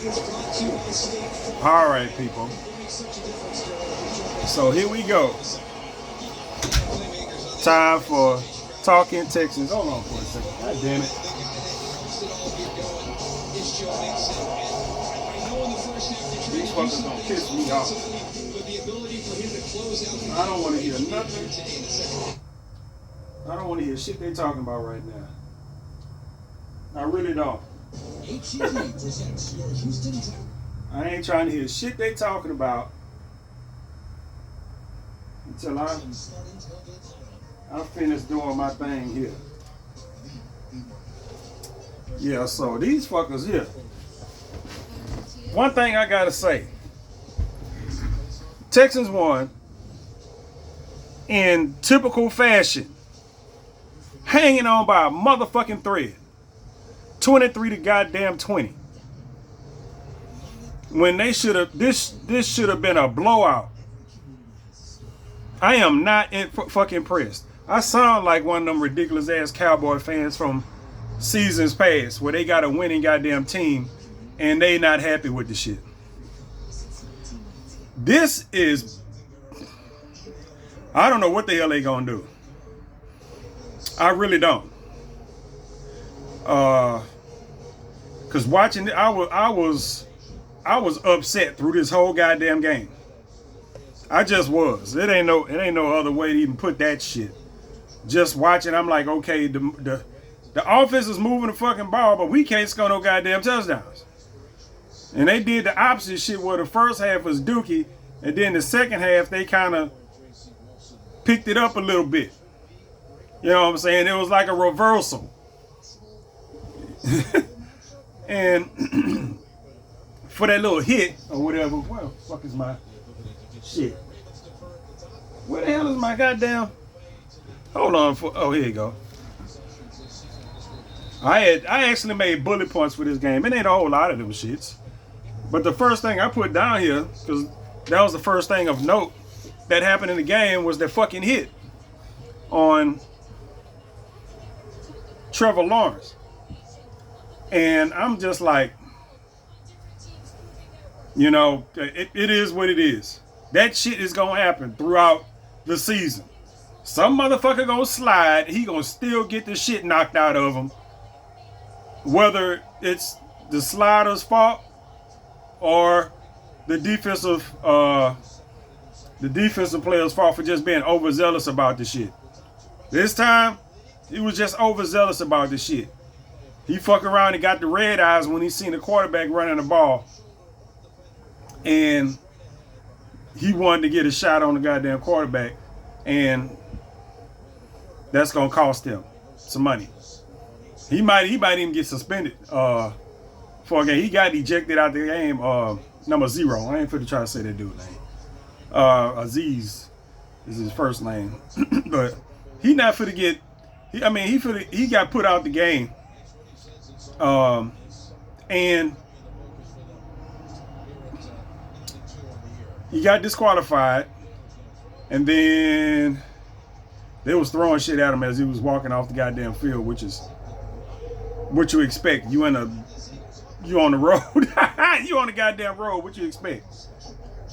All right, people. So here we go. Time for Talkin Texans. Hold on for a second. God damn it. These fuckers gonna piss me off. I don't want to hear nothing. I don't want to hear shit they talking about right now. I really don't. I ain't trying to hear shit they talking about until I finish doing my thing here. Yeah, so these fuckers here. One thing I gotta say. Texans won in typical fashion. Hanging on by a motherfucking thread. 23 to goddamn 20. When they should have, this should have been a blowout. I am not fucking impressed. I sound like one of them ridiculous ass Cowboy fans from seasons past where they got a winning goddamn team and they not happy with the shit. This is, I don't know what the hell they gonna do. I really don't. Cause watching it, I was upset through this whole goddamn game. I just was. It ain't no other way to even put that shit. Just watching, I'm like, okay, the offense is moving the fucking ball, but we can't score no goddamn touchdowns. And they did the opposite shit where the first half was dookie, and then the second half they kind of picked it up a little bit. You know what I'm saying? It was like a reversal. And for that little hit or whatever, where the fuck is my shit? Where the hell is my goddamn? Hold on oh, here you go. I actually made bullet points for this game. It ain't a whole lot of them shits. But the first thing I put down here, because that was the first thing of note that happened in the game, was the fucking hit on Trevor Lawrence. And I'm just like, you know, it is what it is. That shit is going to happen throughout the season. Some motherfucker going to slide. He going to still get the shit knocked out of him. Whether it's the slider's fault or the defensive player's fault for just being overzealous about the shit. This time, he was just overzealous about the shit. He fuck around and got the red eyes when he seen the quarterback running the ball. And he wanted to get a shot on the goddamn quarterback. And that's going to cost him some money. He might even get suspended for a game. He got ejected out the game, number 0. I ain't finna try to say that dude's name. Aziz is his first name. But he not finna get, he got put out the game. And he got disqualified, and then they was throwing shit at him as he was walking off the goddamn field, which is what you expect. You on the road, you on the goddamn road. What you expect?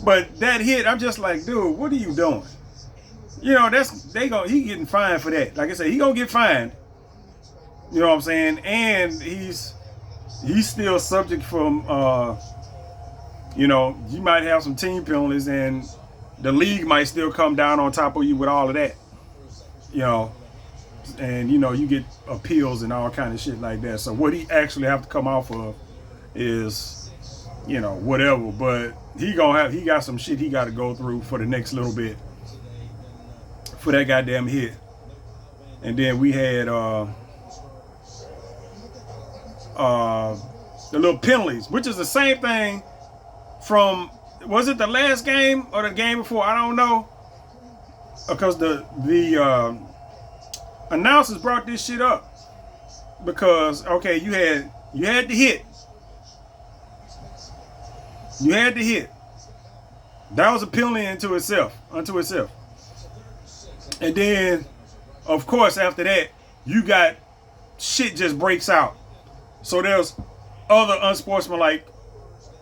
But that hit, I'm just like, dude, what are you doing? You know, he getting fined for that. Like I said, he gonna get fined. You know what I'm saying? And he's still subject from, you know, you might have some team penalties and the league might still come down on top of you with all of that. You know, and, you know, you get appeals and all kind of shit like that. So what he actually have to come off of is, you know, whatever. But he got some shit he got to go through for the next little bit for that goddamn hit. And then we had, the little penalties, which is the same thing from, was it the last game or the game before? I don't know, because the announcers brought this shit up because, okay, you had the hit, that was a penalty unto itself, and then of course after that you got shit just breaks out. So there's other unsportsmanlike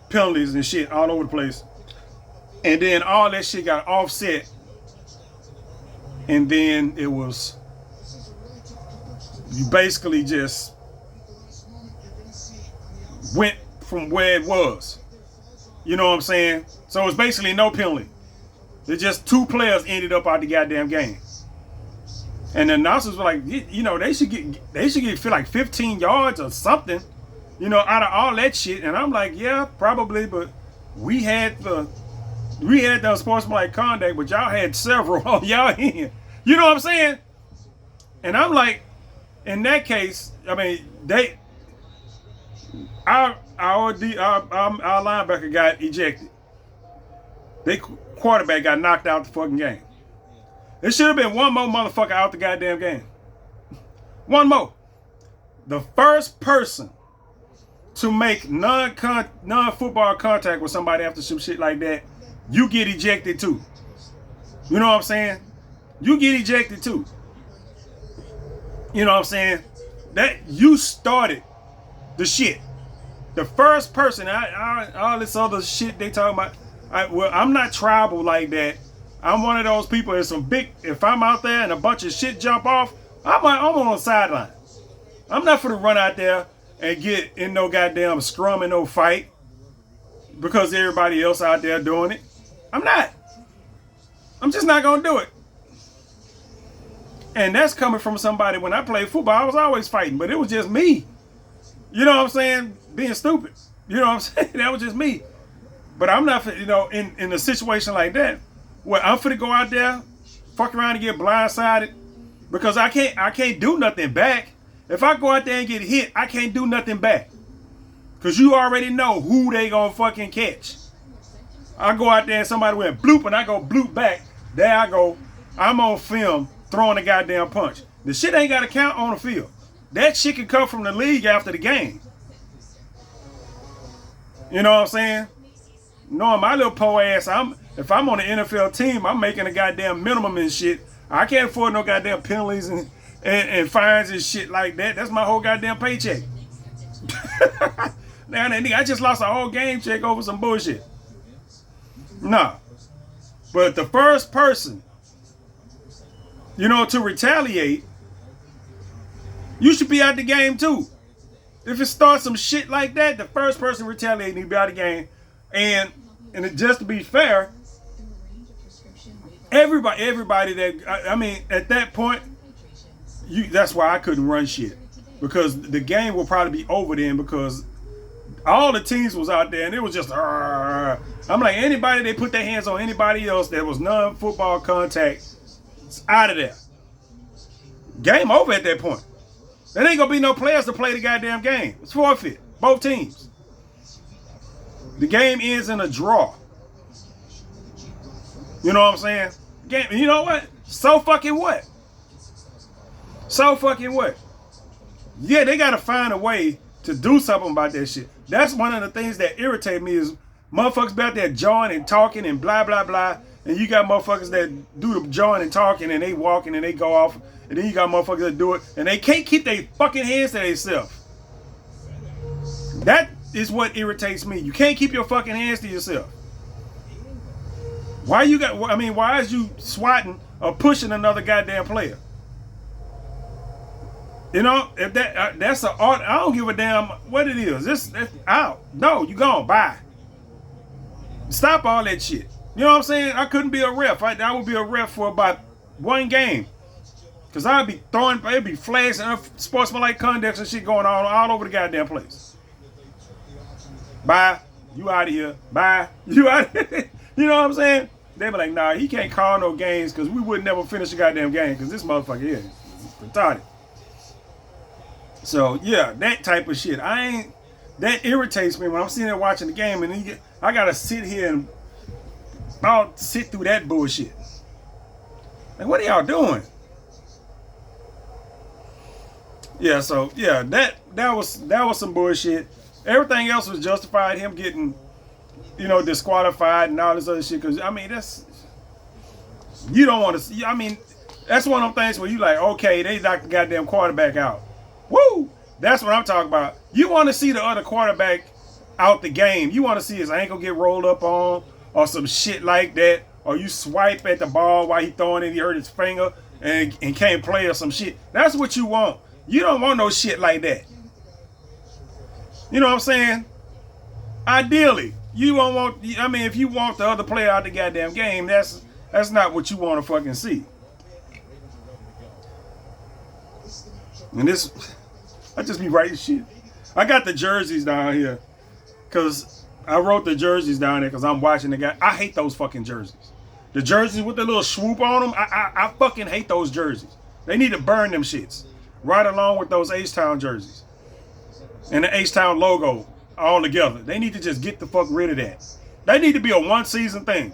penalties and shit all over the place. And then all that shit got offset. And then it was, you basically just went from where it was. You know what I'm saying? So it's basically no penalty. It's just 2 players ended up out the goddamn game. And the announcers were like, you know, they should get feel like 15 yards or something, you know, out of all that shit. And I'm like, yeah, probably, but we had the sportsmanlike conduct, but y'all had several on y'all end. You know what I'm saying? And I'm like, in that case, I mean, our linebacker got ejected. They quarterback got knocked out the fucking game. There should have been one more motherfucker out the goddamn game. One more. The first person to make non-football contact with somebody after some shit like that, you get ejected too. You know what I'm saying? You get ejected too. You know what I'm saying? That you started the shit. The first person, all this other shit they talking about. I'm not tribal like that. I'm one of those people that's if I'm out there and a bunch of shit jump off, I'm on the sideline. I'm not for to run out there and get in no goddamn scrum and no fight because everybody else out there doing it. I'm not. I'm just not going to do it. And that's coming from somebody, when I played football, I was always fighting, but it was just me. You know what I'm saying? Being stupid. You know what I'm saying? That was just me. But I'm not, you know, in a situation like that, where I'm finna go out there, fuck around and get blindsided, because I can't do nothing back. If I go out there and get hit, I can't do nothing back. Because you already know who they gonna fucking catch. I go out there and somebody went bloop and I go bloop back. There I go. I'm on film throwing a goddamn punch. The shit ain't got to count on the field. That shit can come from the league after the game. You know what I'm saying? Knowing my little po ass, if I'm on an NFL team, I'm making a goddamn minimum and shit. I can't afford no goddamn penalties and fines and shit like that. That's my whole goddamn paycheck. Now, that nigga, I just lost a whole game check over some bullshit. Nah. But the first person, you know, to retaliate, you should be out the game too. If it starts some shit like that, the first person retaliating, he'd be out of the game. And just to be fair, everybody that, I mean, at that point, that's why I couldn't run shit. Because the game will probably be over then, because all the teams was out there and it was just, I'm like, anybody they put their hands on anybody else that was non-football contact, it's out of there. Game over at that point. There ain't gonna be no players to play the goddamn game. It's forfeit. Both teams. The game ends in a draw. You know what I'm saying? Game. You know what? So fucking what? So fucking what? Yeah, they gotta find a way to do something about that shit. That's one of the things that irritate me is motherfuckers be out there jawing and talking and blah blah blah, and you got motherfuckers that do the jawing and talking and they walking and they go off, and then you got motherfuckers that do it and they can't keep their fucking hands to themselves. That is what irritates me. You can't keep your fucking hands to yourself. Why is you swatting or pushing another goddamn player? You know, if that's an art, I don't give a damn what it is. This out. No, you gone. Bye. Stop all that shit. You know what I'm saying? I couldn't be a ref. I would be a ref for about one game. Because I'd be throwing, it'd be flags and sportsmanlike conduct and shit going on all over the goddamn place. Bye. You out of here. Bye. You out of here. You know what I'm saying? They be like, nah, he can't call no games because we would never finish a goddamn game because this motherfucker here is retarded. So, yeah, that type of shit. That irritates me when I'm sitting there watching the game and I got to sit here and I'll sit through that bullshit. Like, what are y'all doing? Yeah, so, yeah, that was some bullshit. Everything else was justified, him getting, you know, disqualified and all this other shit. Because, I mean, you don't want to see, I mean, that's one of them things where you like, okay, they knocked the goddamn quarterback out. Woo! That's what I'm talking about. You want to see the other quarterback out the game. You want to see his ankle get rolled up on or some shit like that. Or you swipe at the ball while he throwing it, he hurt his finger and can't play or some shit. That's what you want. You don't want no shit like that. You know what I'm saying? Ideally, you won't want, I mean, if you want the other player out the goddamn game, that's not what you want to fucking see. And this, I just be writing shit. I got the jerseys down here because I wrote the jerseys down there because I'm watching the guy. I hate those fucking jerseys. The jerseys with the little swoop on them, I fucking hate those jerseys. They need to burn them shits. Right along with those H-Town jerseys. And the H-Town logo all together. They need to just get the fuck rid of that. That need to be a one-season thing.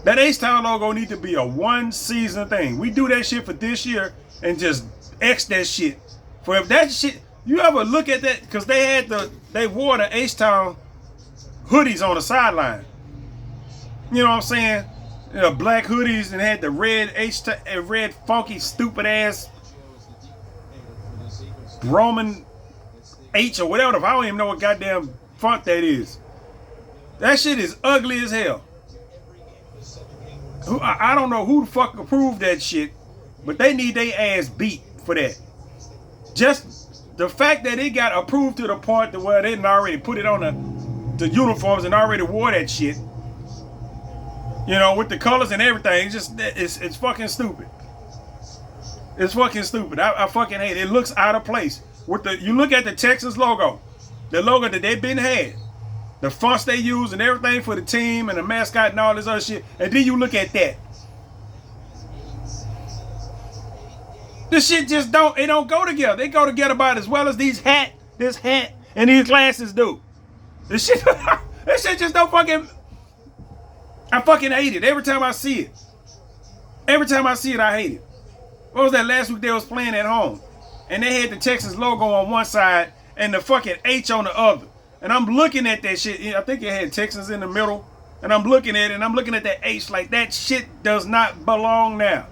That H-Town logo need to be a one-season thing. We do that shit for this year and just X that shit. For if that shit, you ever look at that? Because they wore the H-Town hoodies on the sideline. You know what I'm saying? You know, black hoodies and had the red red funky stupid ass Roman H or whatever. I don't even know what goddamn font that is. That shit is ugly as hell. I don't know who the fuck approved that shit, but they need their ass beat for that. Just the fact that it got approved to the point to where they didn't already put it on the uniforms and already wore that shit. You know, with the colors and everything, it's fucking stupid. It's fucking stupid. I fucking hate it. It looks out of place. You look at the Texans logo, the logo that they've been had, the fonts they use and everything for the team and the mascot and all this other shit, and then you look at that. This shit just don't go together. They go together about as well as this hat, and these glasses do. This shit just don't fucking. I fucking hate it every time I see it. Every time I see it, I hate it. What was that last week they was playing at home? And they had the Texas logo on one side and the fucking H on the other. And I'm looking at that shit. I think it had Texans in the middle. And I'm looking at it and I'm looking at that H like that shit does not belong now.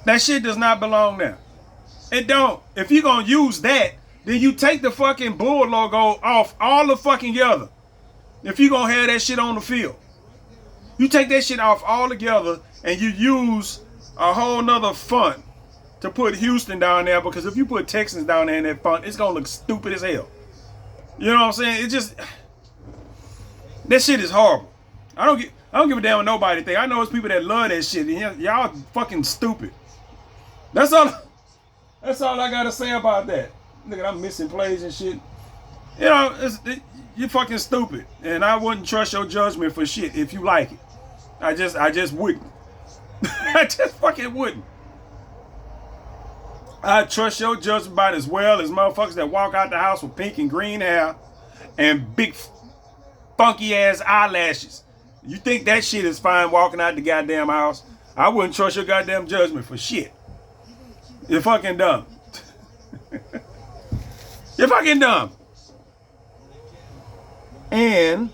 That shit does not belong now. It don't. If you're going to use that, then you take the fucking bull logo off all the fucking together. If you're going to have that shit on the field. You take that shit off all together and you use a whole nother font to put Houston down there, because if you put Texans down there in that font, it's going to look stupid as hell. You know what I'm saying? It just, that shit is horrible. I don't give a damn what nobody think. I know it's people that love that shit. And y'all fucking stupid. That's all I got to say about that. Look at, I'm missing plays and shit. You know, you're fucking stupid, and I wouldn't trust your judgment for shit if you like it. I just wouldn't. I just fucking wouldn't. I trust your judgment about as well as motherfuckers that walk out the house with pink and green hair and big funky ass eyelashes. You think that shit is fine walking out the goddamn house? I wouldn't trust your goddamn judgment for shit. You're fucking dumb. You're fucking dumb. And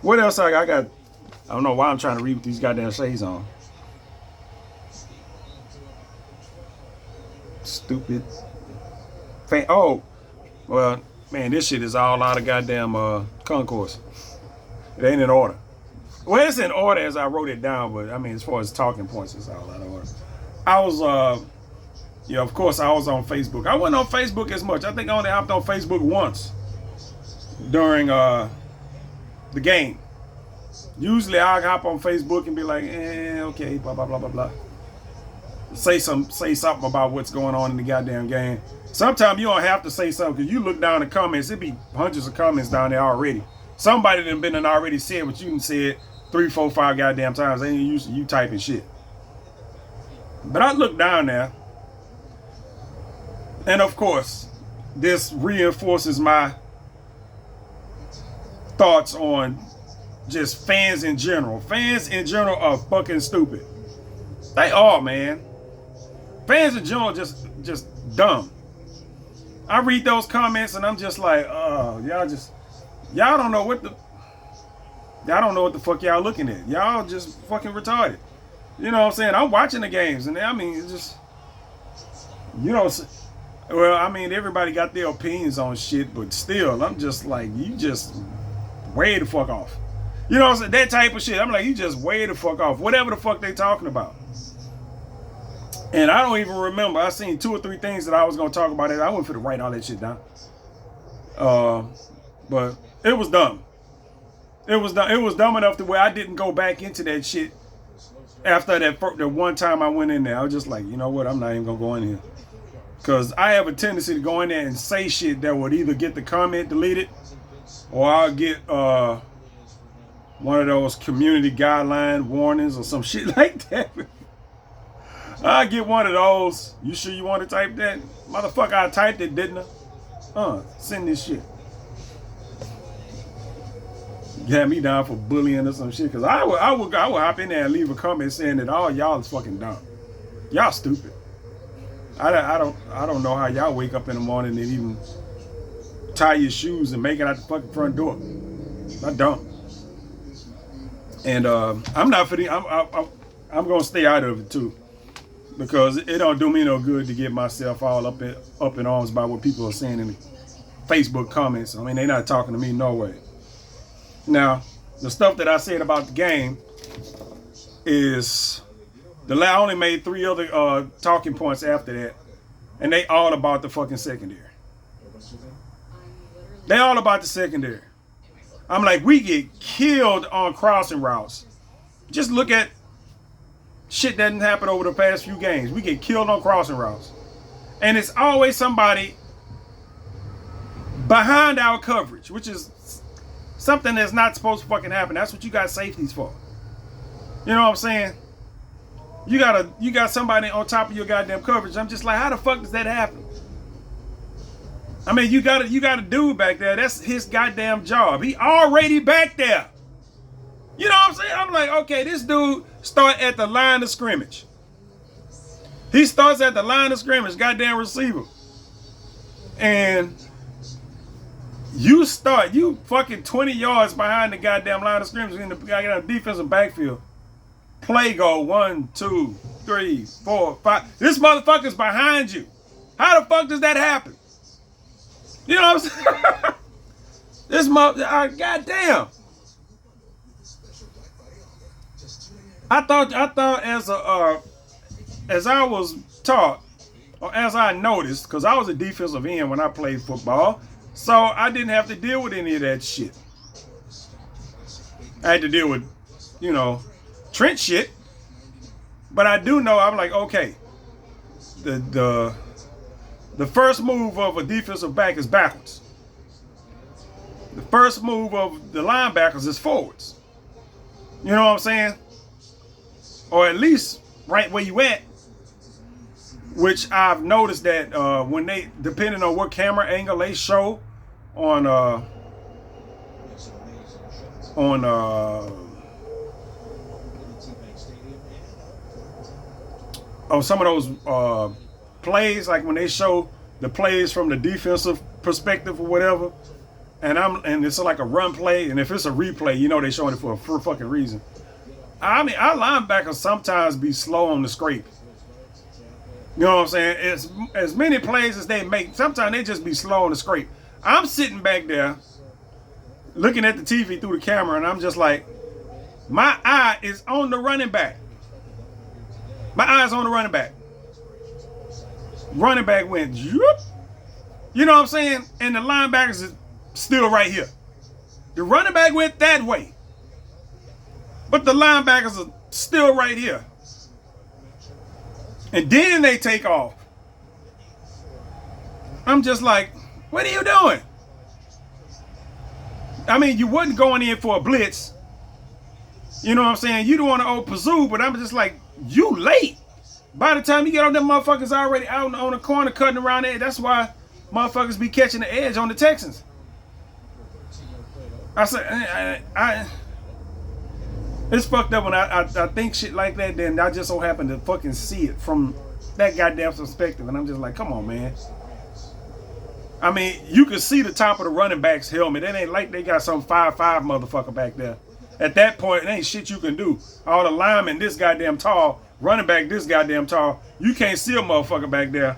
what else I got? I don't know why I'm trying to read with these goddamn shades on. Stupid. Oh, well, man, this shit is all out of goddamn concourse. It ain't in order. Well, it's in order as I wrote it down, but I mean, as far as talking points, it's all out of order. I was, yeah, of course, I was on Facebook. I wasn't on Facebook as much. I think I only hopped on Facebook once during the game. Usually I'll hop on Facebook and be like, okay, blah, blah, blah, blah, blah. Say something about what's going on in the goddamn game. Sometimes you don't have to say something, because you look down the comments, it be hundreds of comments down there already. Somebody done been and already said what you done said 3, 4, 5 goddamn times. They ain't used to you typing shit. But I look down there, and of course, this reinforces my thoughts on just fans in general. Fans in general are fucking stupid. They are, man. Fans in general just dumb. I read those comments and I'm just like, y'all don't know what the fuck y'all looking at. Y'all just fucking retarded. You know what I'm saying? I'm watching the games, and I mean, it's just, you know, Well, I mean, everybody got their opinions on shit, but still, I'm just like, you just way the fuck off. You know what I'm saying? That type of shit. I'm like, you just way the fuck off. Whatever the fuck they talking about. And I don't even remember. I seen 2 or 3 things that I was gonna talk about. It. I went for to write all that shit down. But it was dumb. It was dumb. It was dumb enough to where I didn't go back into that shit after the one time I went in there. I was just like, you know what? I'm not even gonna go in here because I have a tendency to go in there and say shit that would either get the comment deleted or I'll get one of those community guideline warnings or some shit like that. I get one of those. You sure you want to type that? Motherfucker, I typed it, didn't I? Send this shit. Got me down for bullying or some shit. Cause I would hop in there and leave a comment saying that all y'all is fucking dumb. Y'all stupid. I don't know how y'all wake up in the morning and even tie your shoes and make it out the fucking front door. I don't. And I'm not for the. I'm gonna stay out of it too. Because it don't do me no good to get myself all up in arms by what people are saying in the Facebook comments. I mean, they're not talking to me no way. Now, the stuff that I said about the game is I only made 3 other talking points after that, and they all about the fucking secondary. They all about the secondary. I'm like, we get killed on crossing routes. Just look at shit that didn't happen over the past few games. We get killed on crossing routes. And it's always somebody behind our coverage, which is something that's not supposed to fucking happen. That's what you got safeties for. You know what I'm saying? You got somebody on top of your goddamn coverage. I'm just like, how the fuck does that happen? I mean, you got a dude back there. That's his goddamn job. He already back there. You know what I'm saying? I'm like, okay, this dude start at the line of scrimmage. He starts at the line of scrimmage, goddamn receiver. And you fucking 20 yards behind the goddamn line of scrimmage in the goddamn defensive backfield. Play go 1, 2, 3, 4, 5. This motherfucker's behind you. How the fuck does that happen? You know what I'm saying? This goddamn. I thought as I was taught, or as I noticed, because I was a defensive end when I played football, so I didn't have to deal with any of that shit. I had to deal with, trench shit. But I do know, I'm like, okay, the first move of a defensive back is backwards. The first move of the linebackers is forwards. You know what I'm saying? Or at least right where you at, which I've noticed that when they, depending on what camera angle they show on some of those plays, like when they show the plays from the defensive perspective or whatever, and it's like a run play, and if it's a replay, they're showing it for a fucking reason. I mean, our linebackers sometimes be slow on the scrape. You know what I'm saying? It's as many plays as they make. Sometimes they just be slow on the scrape. I'm sitting back there looking at the TV through the camera, and I'm just like, my eye is on the running back. My eye's on the running back. Running back went, whoop. You know what I'm saying? And the linebackers is still right here. The running back went that way. But the linebackers are still right here. And then they take off. I'm just like, what are you doing? I mean, you wasn't going in for a blitz. You know what I'm saying? You don't want to old Pazoo, but I'm just like, you late. By the time you get on them motherfuckers already out on the corner cutting around there, that's why motherfuckers be catching the edge on the Texans. I said, it's fucked up when I think shit like that, then I just so happen to fucking see it from that goddamn perspective, and I'm just like, come on, man. I mean, you can see the top of the running back's helmet. It ain't like they got some 5'5" motherfucker back there. At that point, it ain't shit you can do. All the linemen this goddamn tall, running back this goddamn tall. You can't see a motherfucker back there.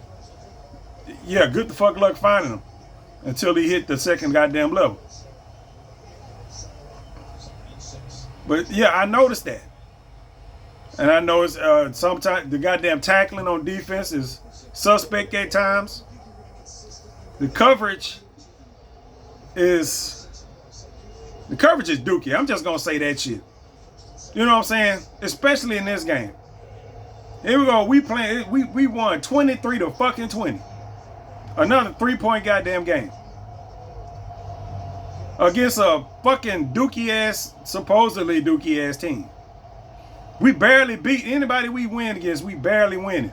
yeah, good the fuck luck finding him until he hit the second goddamn level. But yeah, I noticed that. And I noticed sometimes the goddamn tackling on defense is suspect at times. The coverage is dookie. I'm just gonna say that shit. You know what I'm saying? Especially in this game. Here we go. We won 23 to fucking 20. Another 3-point goddamn game. Against a fucking dookie ass, supposedly dookie ass team. We barely beat anybody we win against. We barely win it.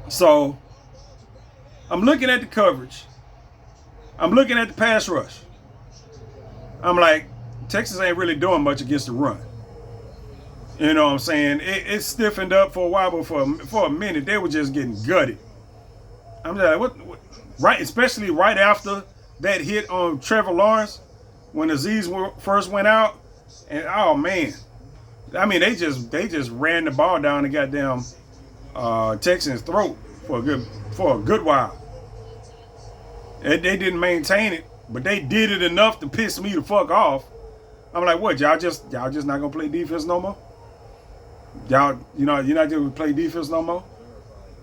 So, I'm looking at the coverage. I'm looking at the pass rush. I'm like, Texas ain't really doing much against the run. You know what I'm saying? It stiffened up for a while, but for a minute, they were just getting gutted. I'm like, what? Right, especially right after that hit on Trevor Lawrence when Aziz first went out, and oh man, I mean they just ran the ball down the goddamn Texans' throat for a good while. They didn't maintain it, but they did it enough to piss me the fuck off. I'm like, what? Y'all just not gonna play defense no more? Y'all, you're not gonna play defense no more?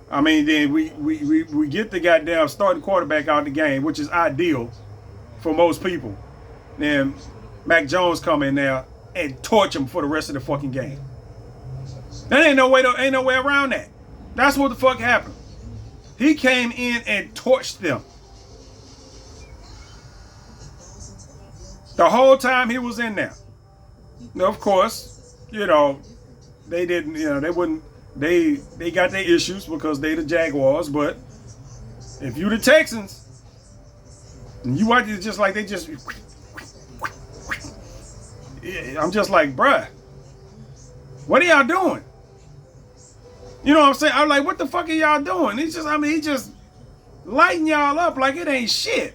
I mean, then we get the goddamn starting quarterback out of the game, which is ideal for most people. Then Mac Jones come in there and torch him for the rest of the fucking game. There ain't no way around that. That's what the fuck happened. He came in and torched them. The whole time he was in there. Now, of course, they didn't, they wouldn't, they got their issues because they the Jaguars, but if you the Texans, and you watch it just like they just, I'm just like, bruh, what are y'all doing? You know what I'm saying? I'm like, what the fuck are y'all doing? He just lighting y'all up like it ain't shit.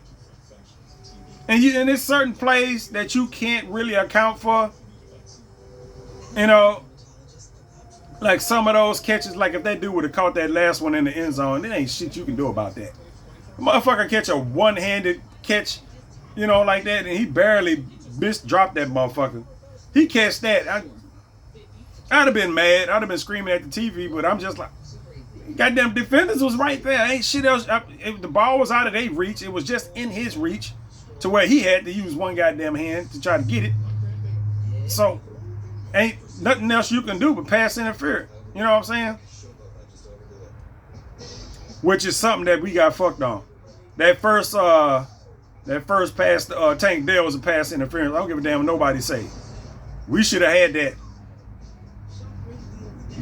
And there's certain plays that you can't really account for. Like some of those catches, like if that dude would have caught that last one in the end zone, it ain't shit you can do about that. The motherfucker catch a one-handed catch, like that, and he barely dropped that motherfucker. He catch that. I'd have been mad. I'd have been screaming at the TV, but I'm just like, goddamn defenders was right there. Ain't shit else. If the ball was out of their reach, it was just in his reach to where he had to use one goddamn hand to try to get it. So, ain't nothing else you can do but pass interference. You know what I'm saying? Which is something that we got fucked on. That first pass to Tank Dell was a pass interference. I don't give a damn what nobody say. We should have had that.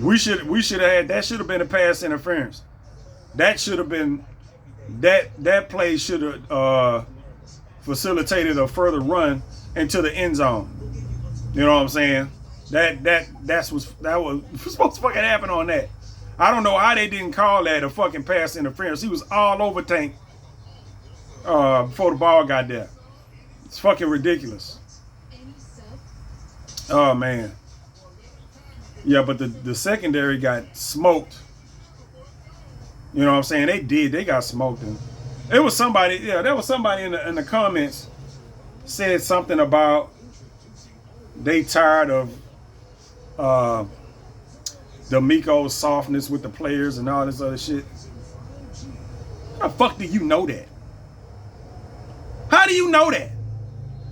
We should have had that. Should have been a pass interference. That should have been that play should have facilitated a further run into the end zone. You know what I'm saying? That was supposed to fucking happen on that. I don't know how they didn't call that a fucking pass interference. He was all over Tank before the ball got there. It's fucking ridiculous. Oh man. Yeah, but the secondary got smoked. You know what I'm saying? They got smoked. And there was somebody in the comments said something about they tired of D'Amico's softness with the players and all this other shit. How the fuck do you know that? How do you know that?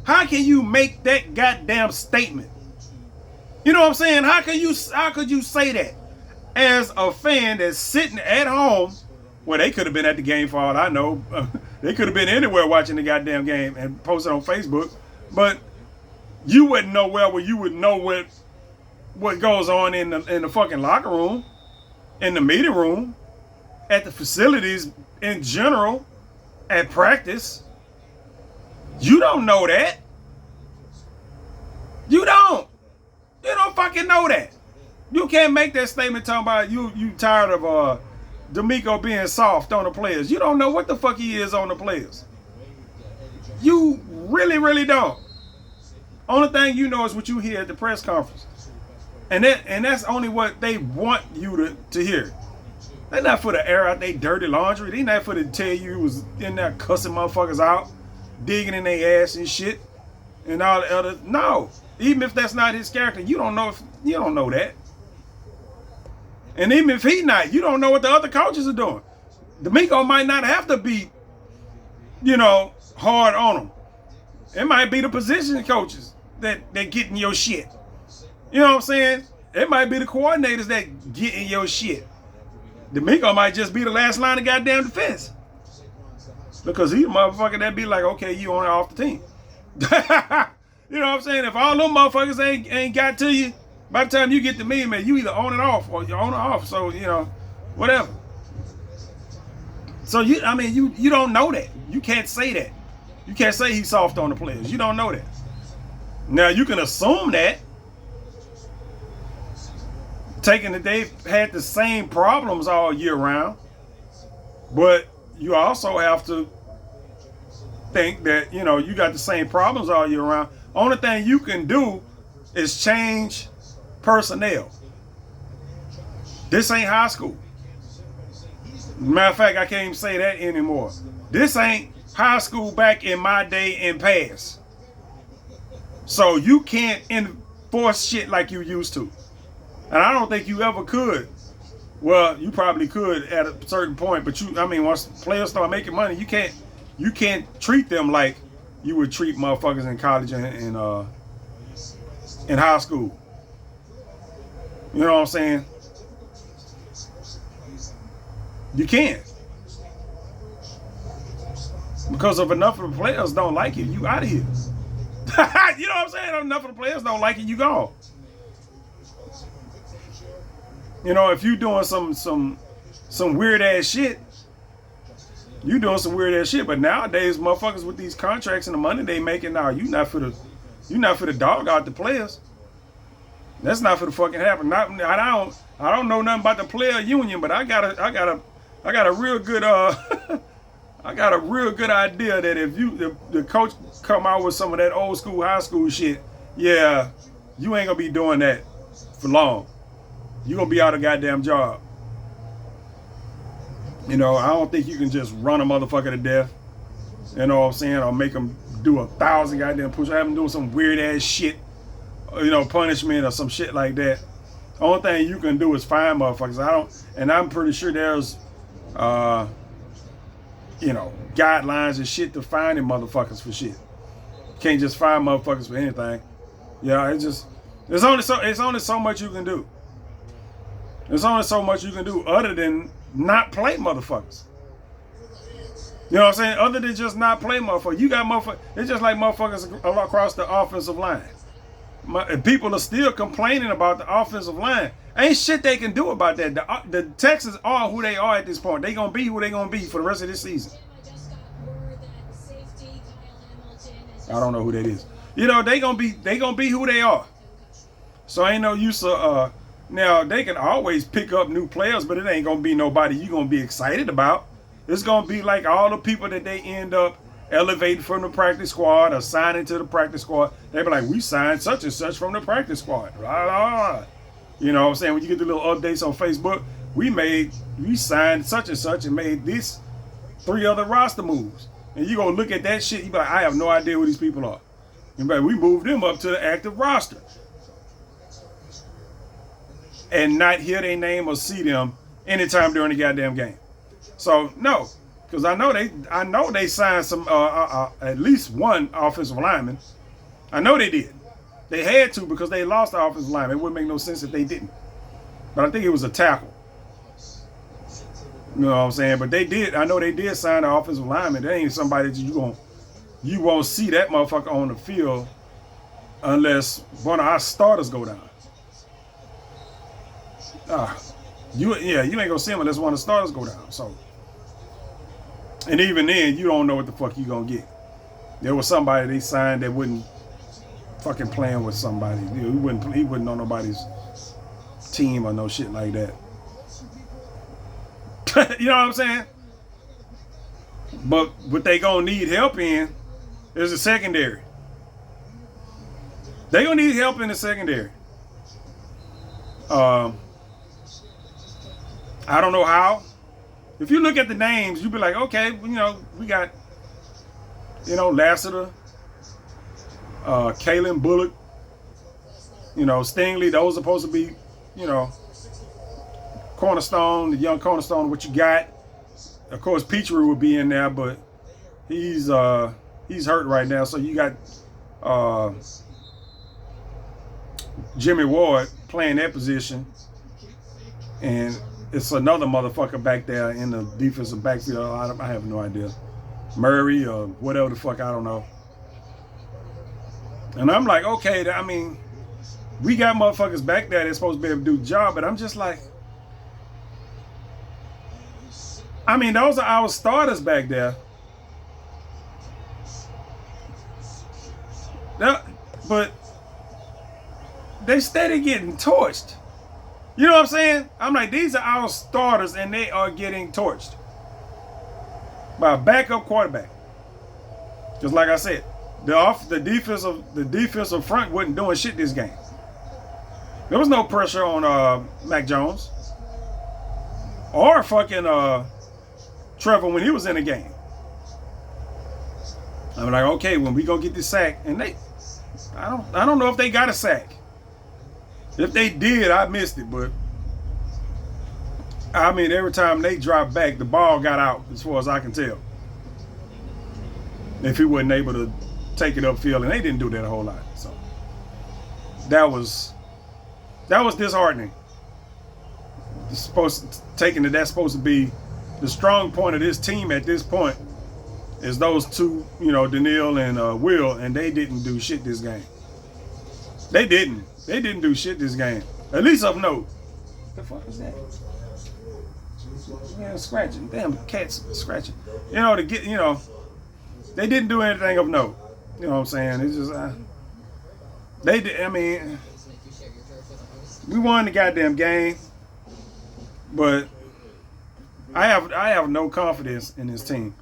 How can you make that goddamn statement? You know what I'm saying? How could you say that as a fan that's sitting at home? Well, they could have been at the game for all I know. They could have been anywhere watching the goddamn game and posted on Facebook. But you wouldn't know where you would know what goes on in the fucking locker room, in the meeting room, at the facilities in general, at practice. You don't know that. You don't fucking know that. You can't make that statement talking about you tired of D'Amico being soft on the players. You don't know what the fuck he is on the players. You really, really don't. Only thing you know is what you hear at the press conference. And that's only what they want you to hear. They're not for to air out their dirty laundry. They not for to tell you it was in there cussing motherfuckers out, digging in their ass and shit, and all the other. No, even if that's not his character, you don't know that. And even if he not, you don't know what the other coaches are doing. D'Amico might not have to be, hard on them. It might be the position coaches that getting your shit. You know what I'm saying? It might be the coordinators that getting your shit. D'Amico might just be the last line of goddamn defense. Because he a motherfucker that be like, okay, you on and off the team. You know what I'm saying? If all them motherfuckers ain't got to you, by the time you get to me, man, you either on it off or you're on it off. So, whatever. So, you don't know that. You can't say that. You can't say he's soft on the players. You don't know that. Now, you can assume that, taking that they've had the same problems all year round, but you also have to think that, you got the same problems all year round. Only thing you can do is change personnel. This ain't high school. Matter of fact, I can't even say that anymore. This ain't high school back in my day and past. So you can't enforce shit like you used to. And I don't think you ever could. Well, you probably could at a certain point, but once players start making money, you can't treat them like you would treat motherfuckers in college and in high school. You know what I'm saying? You can't. Because if enough of the players don't like you, you out of here. You know what I'm saying? If enough of the players don't like it, you gone. If you doing some weird ass shit, you doing some weird ass shit. But nowadays, motherfuckers with these contracts and the money they making now, you not for the dog out the players. That's not for the fucking happen. I don't know nothing about the player union, but I got a real good I got a real good idea that if the coach come out with some of that old school high school shit, yeah, you ain't gonna be doing that for long. You gonna be out of goddamn job. I don't think you can just run a motherfucker to death. You know what I'm saying? Or make them do 1,000 goddamn push. Have them doing some weird ass shit. Punishment or some shit like that. Only thing you can do is fine motherfuckers. I'm pretty sure there's guidelines and shit to finding motherfuckers for shit. Can't just find motherfuckers for anything. There's only so much you can do. There's only so much you can do other than not play motherfuckers. You know what I'm saying? Other than just not play motherfuckers. You got motherfuckers. It's just like motherfuckers all across the offensive line. People are still complaining about the offensive line. Ain't shit they can do about that. The Texans are who they are at this point. They gonna be who they gonna be for the rest of this season. I don't know who that is. They gonna be who they are. So ain't no use of now they can always pick up new players, but it ain't gonna be nobody you gonna be excited about. It's gonna be like all the people that they end up elevating from the practice squad or signing to the practice squad. They be like, we signed such and such from the practice squad. You know what I'm saying? When you get the little updates on Facebook, we signed such and such and made this 3 other roster moves. And you gonna look at that shit, you be like, I have no idea who these people are. And be like, we moved them up to the active roster. And not hear their name or see them anytime during the goddamn game. So no, because I know they signed some at least one offensive lineman. I know they did. They had to because they lost the offensive lineman. It wouldn't make no sense if they didn't. But I think it was a tackle. You know what I'm saying? But they did. I know they did sign the offensive lineman. That ain't somebody that you won't see that motherfucker on the field unless one of our starters go down. You ain't gonna see him unless one of the starters go down. So, and even then, you don't know what the fuck you gonna get. There was somebody they signed that wouldn't fucking playing with somebody. He wouldn't on nobody's team or no shit like that. You know what I'm saying? But what they gonna need help in is the secondary. They gonna need help in the secondary. I don't know how. If you look at the names, you'd be like, okay, you know, we got, you know, Lassiter, Kalen Bullock, you know, Stingley. Those are supposed to be, you know, cornerstone, the young cornerstone, what you got. Of course, Petrie would be in there, but he's hurt right now. So you got Jimmy Ward playing that position, and it's another motherfucker back there in the defensive backfield. I have no idea, Murray or whatever the fuck, I don't know. And I'm like, okay, I mean, we got motherfuckers back there that's supposed to be able to do the job, but I'm just like, I mean, those are our starters back there. But they steady getting torched. You know what I'm saying? I'm like, these are our starters, and they are getting torched by a backup quarterback. Just like I said, the defensive front wasn't doing shit this game. There was no pressure on Mac Jones or fucking Trevor when he was in the game. I'm like, okay, when we gonna get this sack, and I don't know if they got a sack. If they did, I missed it, but I mean, every time they dropped back, the ball got out, as far as I can tell. If he wasn't able to take it upfield, and they didn't do that a whole lot, so that was disheartening. That's supposed to be the strong point of this team at this point, is those two, you know, Daniil and Will, and they didn't do shit this game. They didn't do shit this game. At least of note. What the fuck is that? Yeah, scratching. Damn, cats scratching. You know, they didn't do anything of note. You know what I'm saying? It's just, they did. I mean, we won the goddamn game, but I have no confidence in this team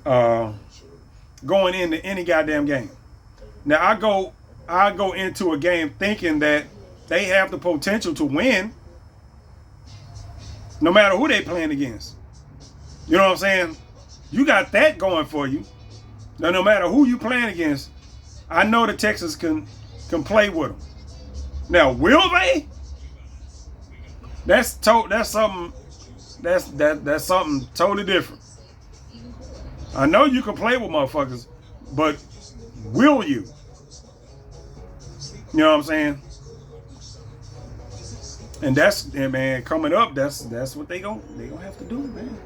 going into any goddamn game. Now I go into a game thinking that they have the potential to win, no matter who they playing against. You know what I'm saying? You got that going for you. Now, no matter who you playing against, I know the Texans can play with them. Now, will they? That's something totally different. I know you can play with motherfuckers, but will you? You know what I'm saying? And man, coming up, that's what they gonna have to do, man.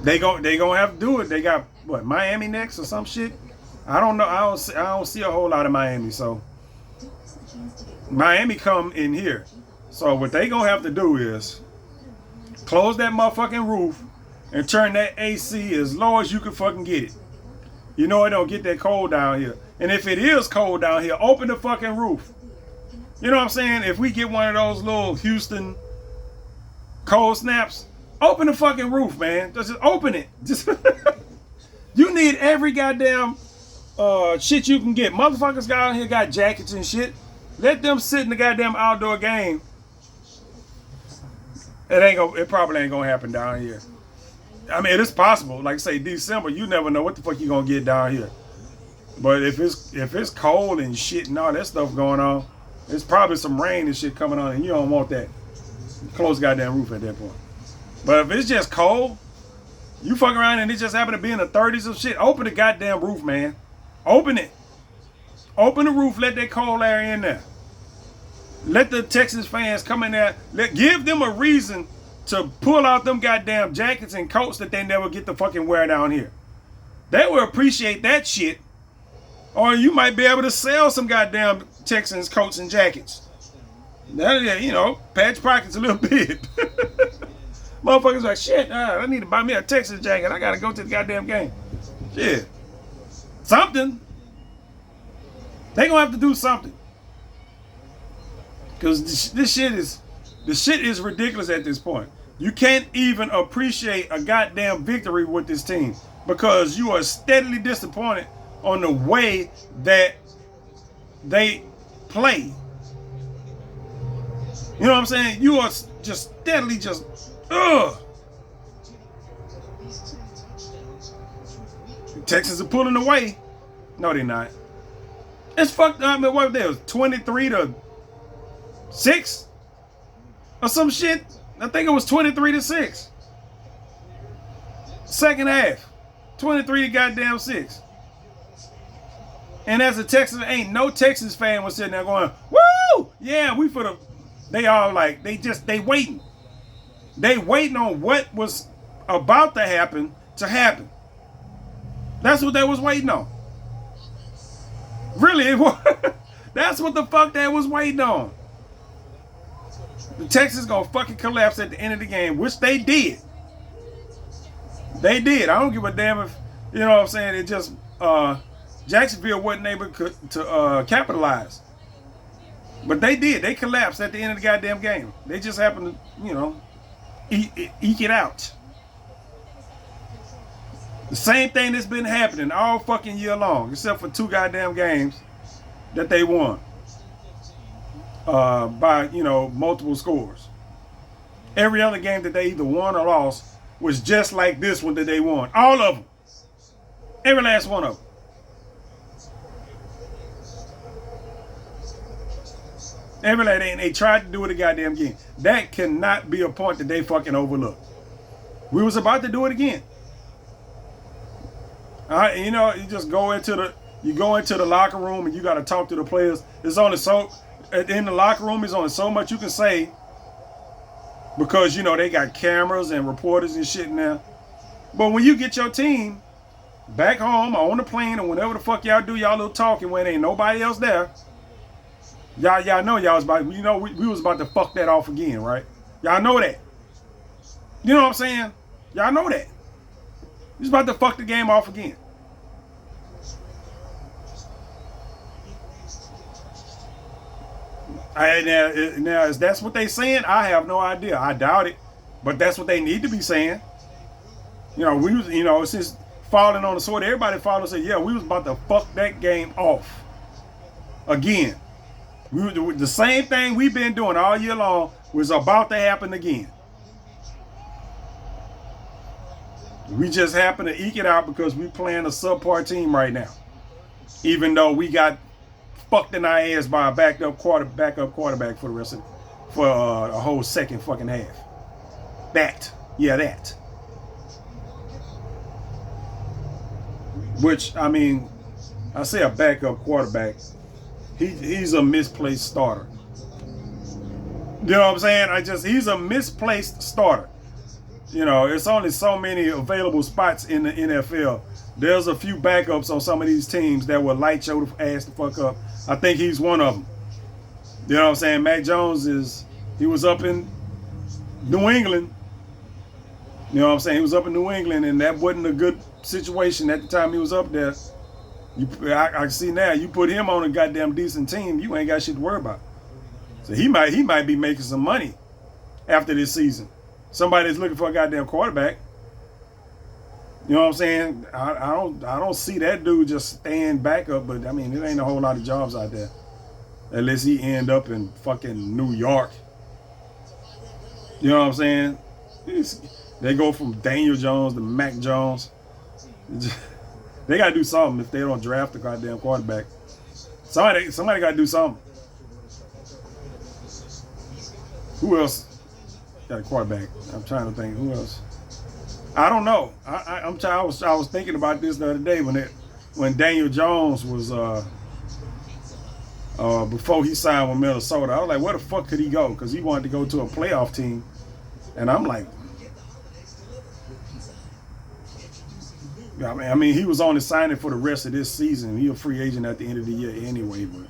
They gonna have to do it. They got what, Miami next or some shit? I don't know. I don't see a whole lot of Miami. So Miami come in here. So what they gonna have to do is close that motherfucking roof and turn that AC as low as you can fucking get it. You know it don't get that cold down here. And if it is cold down here, open the fucking roof. You know what I'm saying? If we get one of those little Houston cold snaps, open the fucking roof, man. Just open it. Just you need every goddamn shit you can get. Motherfuckers got out here got jackets and shit. Let them sit in the goddamn outdoor game. It probably ain't gonna happen down here. I mean, it's possible. Like say December, you never know what the fuck you gonna get down here. But if it's cold and shit and all that stuff going on, it's probably some rain and shit coming on, and you don't want that. Close the goddamn roof at that point. But if it's just cold, you fuck around and it just happen to be in the 30s of shit, open the goddamn roof, man. Open it. Open the roof, let that cold air in there. Let the Texas fans come in there. Give them a reason to pull out them goddamn jackets and coats that they never get to fucking wear down here. They will appreciate that shit. Or you might be able to sell some goddamn Texans coats and jackets. That, you know, patch pockets a little bit. Motherfuckers like, shit, I need to buy me a Texas jacket. I gotta go to the goddamn game. Shit. Something. They gonna have to do something. Because the shit is ridiculous at this point. You can't even appreciate a goddamn victory with this team because you are steadily disappointed on the way that they play. You know what I'm saying? You are just steadily just Ugh. The Texans are pulling away. No, they're not. It's fucked up. I mean, what there was 23-6 or some shit. I think it was 23-6. Second half, 23-6. And as a Texan, ain't no Texans fan was sitting there going, "Woo! Yeah, we for the." They all like they waiting. They waiting on what was about to happen to happen. That's what they was waiting on. Really, it was. That's what the fuck they was waiting on. The Texans gonna fucking collapse at the end of the game, which they did. They did. I don't give a damn if, you know what I'm saying, it just, Jacksonville wasn't able to capitalize. But they did. They collapsed at the end of the goddamn game. They just happened to, you know, eke it out. The same thing that's been happening all fucking year long, except for 2 goddamn games that they won by, you know, multiple scores. Every other game that they either won or lost was just like this one that they won. All of them. Every last one of them. Every last, and they tried to do it a goddamn game. That cannot be a point that they fucking overlook. We was about to do it again. You know, you just go into the locker room and you got to talk to the players. There's only so in the locker room. There's only so much you can say because you know they got cameras and reporters and shit now. But when you get your team back home or on the plane or whenever the fuck y'all do y'all little talking when ain't nobody else there, y'all know y'all was about, you know, we was about to fuck that off again, right? Y'all know that. You know what I'm saying? Y'all know that. He's about to fuck the game off again. Now, is that's what they saying? I have no idea. I doubt it, but that's what they need to be saying. You know, since falling on the sword, everybody followed and said, "Yeah, we was about to fuck that game off again." The same thing we've been doing all year long was about to happen again. We just happen to eke it out because we playing a subpar team right now. Even though we got fucked in our ass by a backup quarterback for the rest of a whole second fucking half. That. Which, I mean, I say a backup quarterback. He's a misplaced starter. You know what I'm saying? he's a misplaced starter. You know, it's only so many available spots in the NFL. There's a few backups on some of these teams that will light your ass the fuck up. I think he's one of them. You know what I'm saying? Mac Jones he was up in New England. You know what I'm saying? He was up in New England, and that wasn't a good situation at the time he was up there. I see now, you put him on a goddamn decent team, you ain't got shit to worry about. So he might be making some money after this season. Somebody that's looking for a goddamn quarterback. You know what I'm saying? I don't see that dude just staying back up, but I mean, there ain't a whole lot of jobs out there. Unless he end up in fucking New York. You know what I'm saying? They go from Daniel Jones to Mac Jones. They gotta do something if they don't draft a goddamn quarterback. Somebody gotta do something. Who else got a quarterback? I'm trying to think. Who else? I don't know. I was thinking about this the other day when Daniel Jones was before he signed with Minnesota. I was like, where the fuck could he go? Because he wanted to go to a playoff team, and I'm like, I mean, he was only signing for the rest of this season. He a free agent at the end of the year anyway. But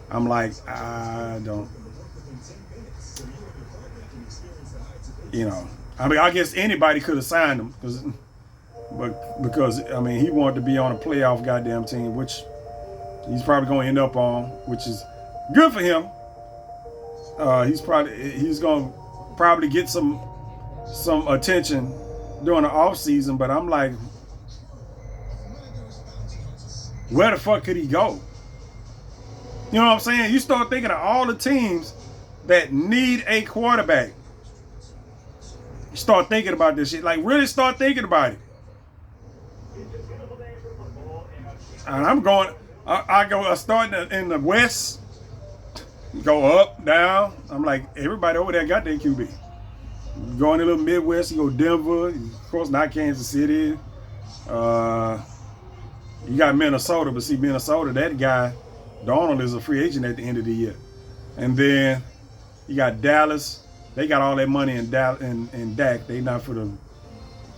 I'm like, I don't. You know, I mean, I guess anybody could have signed him because I mean, he wanted to be on a playoff goddamn team, which he's probably going to end up on, which is good for him. He's going to probably get some attention during the off season, but I'm like, where the fuck could he go? You know what I'm saying? You start thinking of all the teams that need a quarterback. start thinking about this shit. Like, really start thinking about it. And I'm going, I start in the West, go up, down. I'm like, everybody over there got their QB. Going a little Midwest, you go Denver, of course not Kansas City. You got Minnesota, but see, Minnesota, that guy, Darnold, is a free agent at the end of the year. And then you got Dallas. They got all that money in Dak. They not for the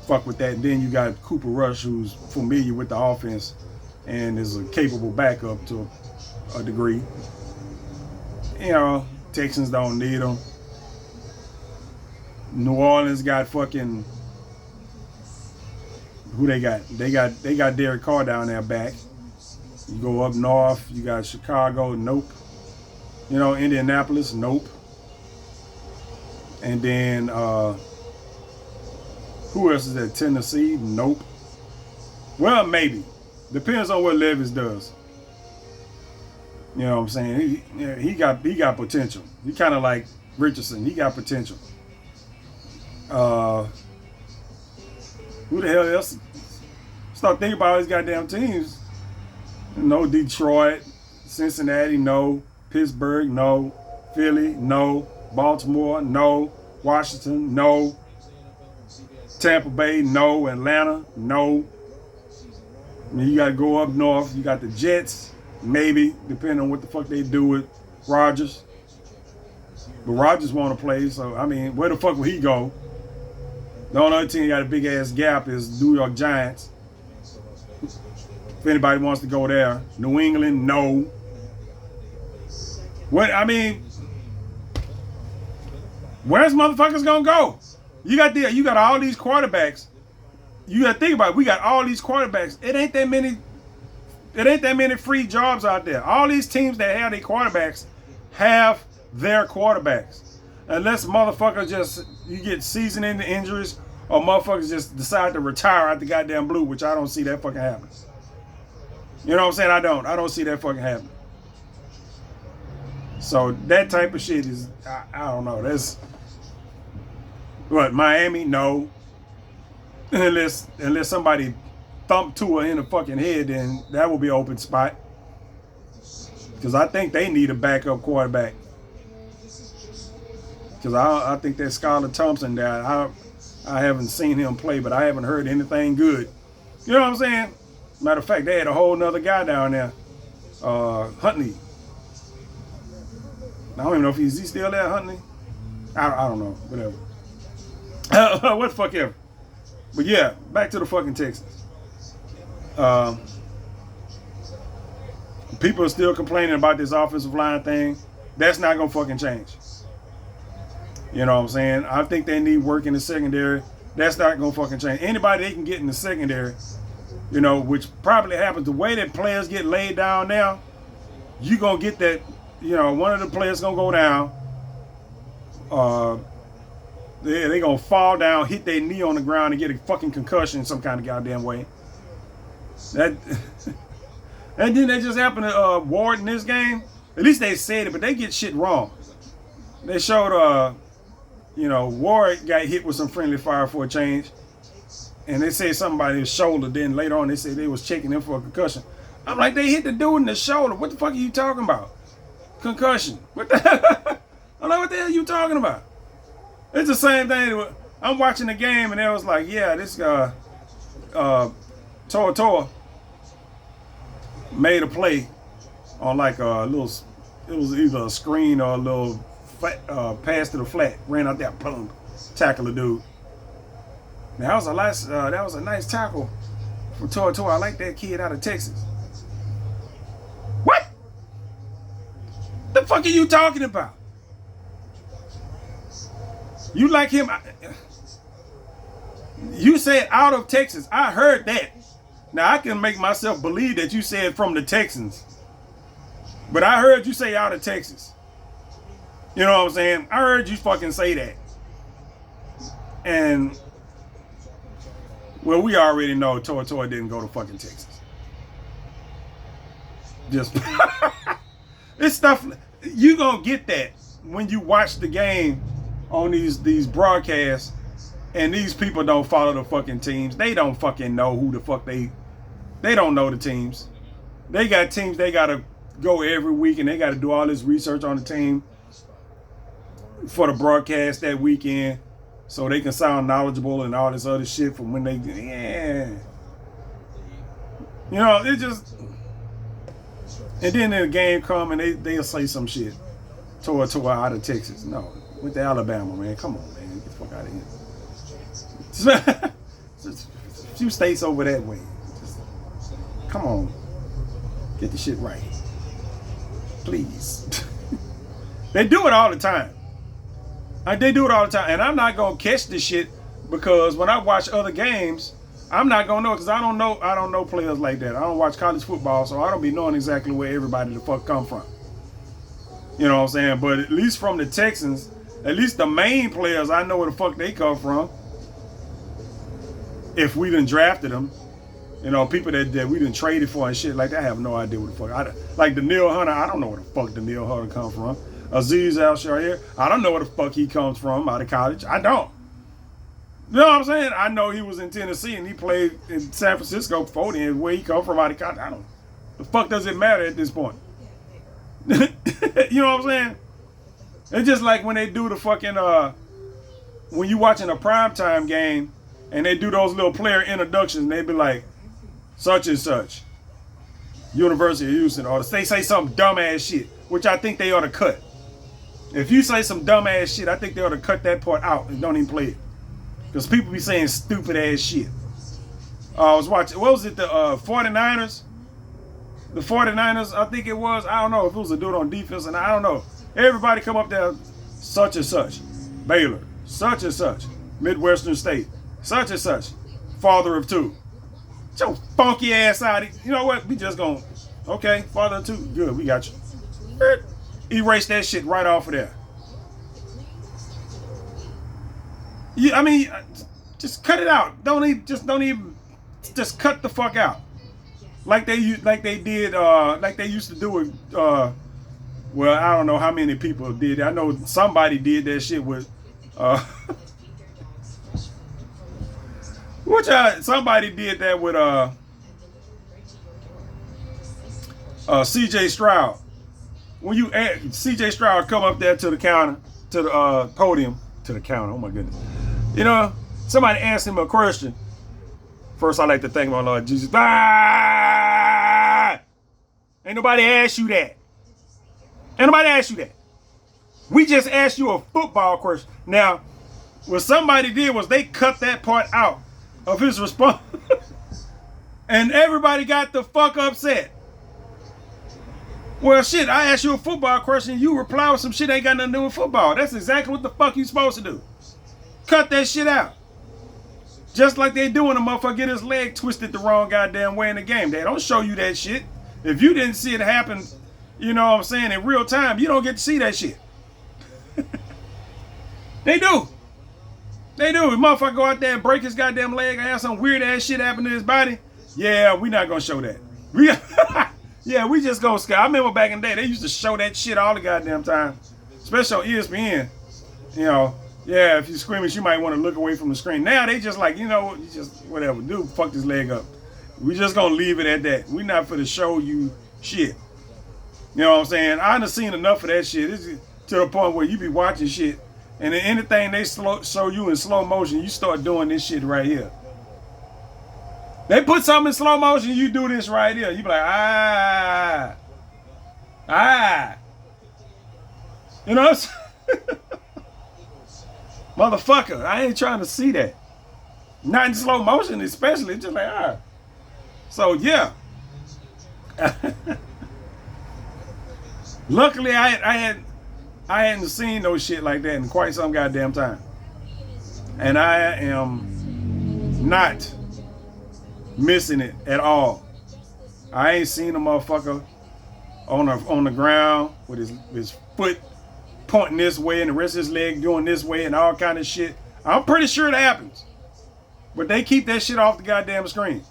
fuck with that. And then you got Cooper Rush, who's familiar with the offense and is a capable backup to a degree. You know, Texans don't need them. New Orleans got fucking, who they got? They got Derek Carr down there back. You go up north, you got Chicago, nope. You know, Indianapolis, nope. And then who else is that? Tennessee, nope. Well, maybe. Depends on what Levis does. You know what I'm saying? He got potential. He kind of like Richardson. He got potential. Who the hell else? Start thinking about all these goddamn teams. No Detroit, Cincinnati, no. Pittsburgh, no. Philly, no. Baltimore, no. Washington, no. Tampa Bay, no. Atlanta, no. I mean, you got to go up north. You got the Jets, maybe, depending on what the fuck they do with Rodgers. But Rodgers want to play, so, I mean, where the fuck will he go? The only other team that got a big-ass gap is New York Giants. If anybody wants to go there. New England, no. What, I mean, where's motherfuckers gonna go? You got all these quarterbacks. You gotta think about it. We got all these quarterbacks. It ain't that many free jobs out there. All these teams that have their quarterbacks have their quarterbacks. Unless motherfuckers just, you get season-ending injuries, or motherfuckers just decide to retire out the goddamn blue, which I don't see that fucking happening. You know what I'm saying? I don't see that fucking happening. So that type of shit is, I don't know. That's what, Miami? No. Unless somebody thump Tua in the fucking head, then that will be an open spot. Because I think they need a backup quarterback. Because I think that Skylar Thompson there, I haven't seen him play, but I haven't heard anything good. You know what I'm saying? Matter of fact, they had a whole nother guy down there, Huntley. I don't even know if he's still there, Huntley. I don't know, whatever. What the fuck ever. But yeah, back to the fucking Texans. People are still complaining about this offensive line thing. That's not gonna fucking change. You know what I'm saying? I think they need work in the secondary. That's not gonna fucking change. Anybody they can get in the secondary, you know, which probably happens. The way that players get laid down now, you gonna get that. You know, one of the players gonna go down. They gonna fall down, hit their knee on the ground, and get a fucking concussion some kind of goddamn way. That and then that just happened to Ward in this game. At least they said it, but they get shit wrong. They showed you know, Ward got hit with some friendly fire for a change, and they said something about his shoulder. Then later on, they said they was checking him for a concussion. I'm like, they hit the dude in the shoulder. What the fuck are you talking about? Concussion. What the hell? I'm like, what the hell are you talking about? It's the same thing. I'm watching the game, and it was like, yeah, this guy, Toa made a play on like a little, it was either a screen or a little pass to the flat. Ran out there, boom, tackle the dude. That was a nice tackle from Toa. I like that kid out of Texas. What? The fuck are you talking about? You like him? You said out of Texas. I heard that. Now I can make myself believe that you said from the Texans. But I heard you say out of Texas. You know what I'm saying? I heard you fucking say that. And, well, we already know Toa didn't go to fucking Texas. Just, it's stuff, you gonna get that when you watch the game on these broadcasts. And these people don't follow the fucking teams. They don't fucking know who the fuck they don't know the teams. They got teams they gotta go every week and they gotta do all this research on the team for the broadcast that weekend so they can sound knowledgeable and all this other shit from when they You know, it just, and then the game come and they'll say some shit to out of Texas. No, with the Alabama, man. Come on, man. Get the fuck out of here. Just a few states over that way. Just, come on. Get the shit right. Please. They do it all the time. They do it all the time. And I'm not going to catch this shit because when I watch other games, I'm not going to know because I don't know players like that. I don't watch college football, so I don't be knowing exactly where everybody the fuck come from. You know what I'm saying? But at least from the Texans, at least the main players, I know where the fuck they come from. If we done drafted them, you know, people that we done traded for and shit like that, I have no idea what the fuck. Like Daniil Hunter, I don't know where the fuck Daniil Hunter come from. Azeez Al-Shaair, I don't know where the fuck he comes from out of college. I don't. You know what I'm saying? I know he was in Tennessee and he played in San Francisco before then. Where he come from out of college, I don't. The fuck does it matter at this point? You know what I'm saying? It's just like when they do the fucking when you watching a primetime game and they do those little player introductions, and they be like, such and such, University of Houston, or they say some dumbass shit, which I think they ought to cut. If you say some dumbass shit, I think they ought to cut that part out and don't even play it. Because people be saying stupid ass shit. I was watching, what was it, the 49ers? The 49ers, I think it was. I don't know if it was a dude on defense, and I don't know. Everybody come up there, such and such. Baylor, such and such. Midwestern State, such and such. Father of two. Get your funky ass out. You know what? We just gonna, okay, father of two. Good, we got you. Erase that shit right off of there. Yeah, I mean, just cut it out. Don't even cut the fuck out. Like they used to do it. Well, I don't know how many people did it. I know somebody did that shit with. Somebody did that with C.J. Stroud. When you C.J. Stroud come up there to the counter, to the podium, to the counter. Oh my goodness. You know, somebody asked him a question. First, I like to thank my Lord Jesus. Ain't nobody asked you that. Ain't nobody asked you that. We just asked you a football question. Now, what somebody did was they cut that part out of his response. And everybody got the fuck upset. Well, shit, I asked you a football question, you reply with some shit that ain't got nothing to do with football. That's exactly what the fuck you supposed to do. Cut that shit out. Just like they do when a motherfucker get his leg twisted the wrong goddamn way in the game. They don't show you that shit. If you didn't see it happen, you know what I'm saying, in real time, you don't get to see that shit. They do. They do. If motherfucker go out there and break his goddamn leg or have some weird ass shit happen to his body, yeah, we not gonna show that. Yeah, we just go sky. I remember back in the day, they used to show that shit all the goddamn time. Especially on ESPN. You know, yeah, if you're screaming, you might want to look away from the screen. Now they just like, you know, you just, whatever, dude, fuck this leg up. We just gonna leave it at that. We not for to show you shit. You know what I'm saying? I done seen enough of that shit. It's to the point where you be watching shit, and then anything they show you in slow motion, you start doing this shit right here. They put something in slow motion, you do this right here. You be like, You know what I'm saying? Motherfucker, I ain't trying to see that. Not in slow motion, especially. Just like, So, yeah. Luckily, I hadn't seen no shit like that in quite some goddamn time. And I am not missing it at all. I ain't seen a motherfucker on the ground with his foot pointing this way and the rest of his leg doing this way and all kind of shit. I'm pretty sure it happens. But they keep that shit off the goddamn screen.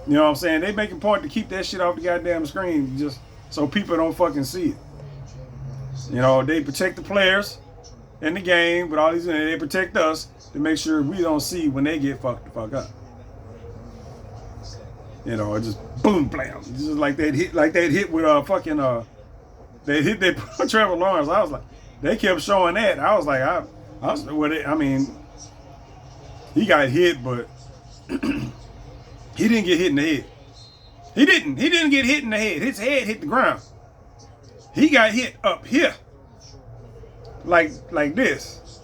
You know what I'm saying? They make a point to keep that shit off the goddamn screen just so people don't fucking see it. You know, they protect the players in the game, but all these, they protect us. to make sure we don't see when they get fucked the fuck up. You know, it just boom, blam. Just like that hit with they hit their Trevor Lawrence. I was like, they kept showing that. I was like, I was with it. I mean, he got hit, but he didn't get hit in the head. He didn't get hit in the head. His head hit the ground. He got hit up here, like this,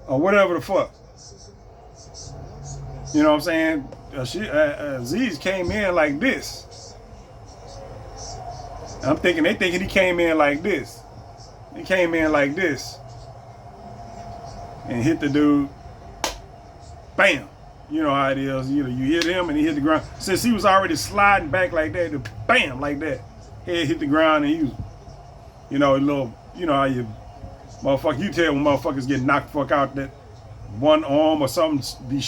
or whatever the fuck. You know what I'm saying? Aziz came in like this. I'm thinking they thinking he came in like this. He came in like this and hit the dude. Bam. You know how it is. You hit him and he hit the ground. Since he was already sliding back like that, bam, like that. Head hit the ground and he was, you know, a little, you know how you motherfucker, you tell when motherfuckers get knocked the fuck out that one arm or something be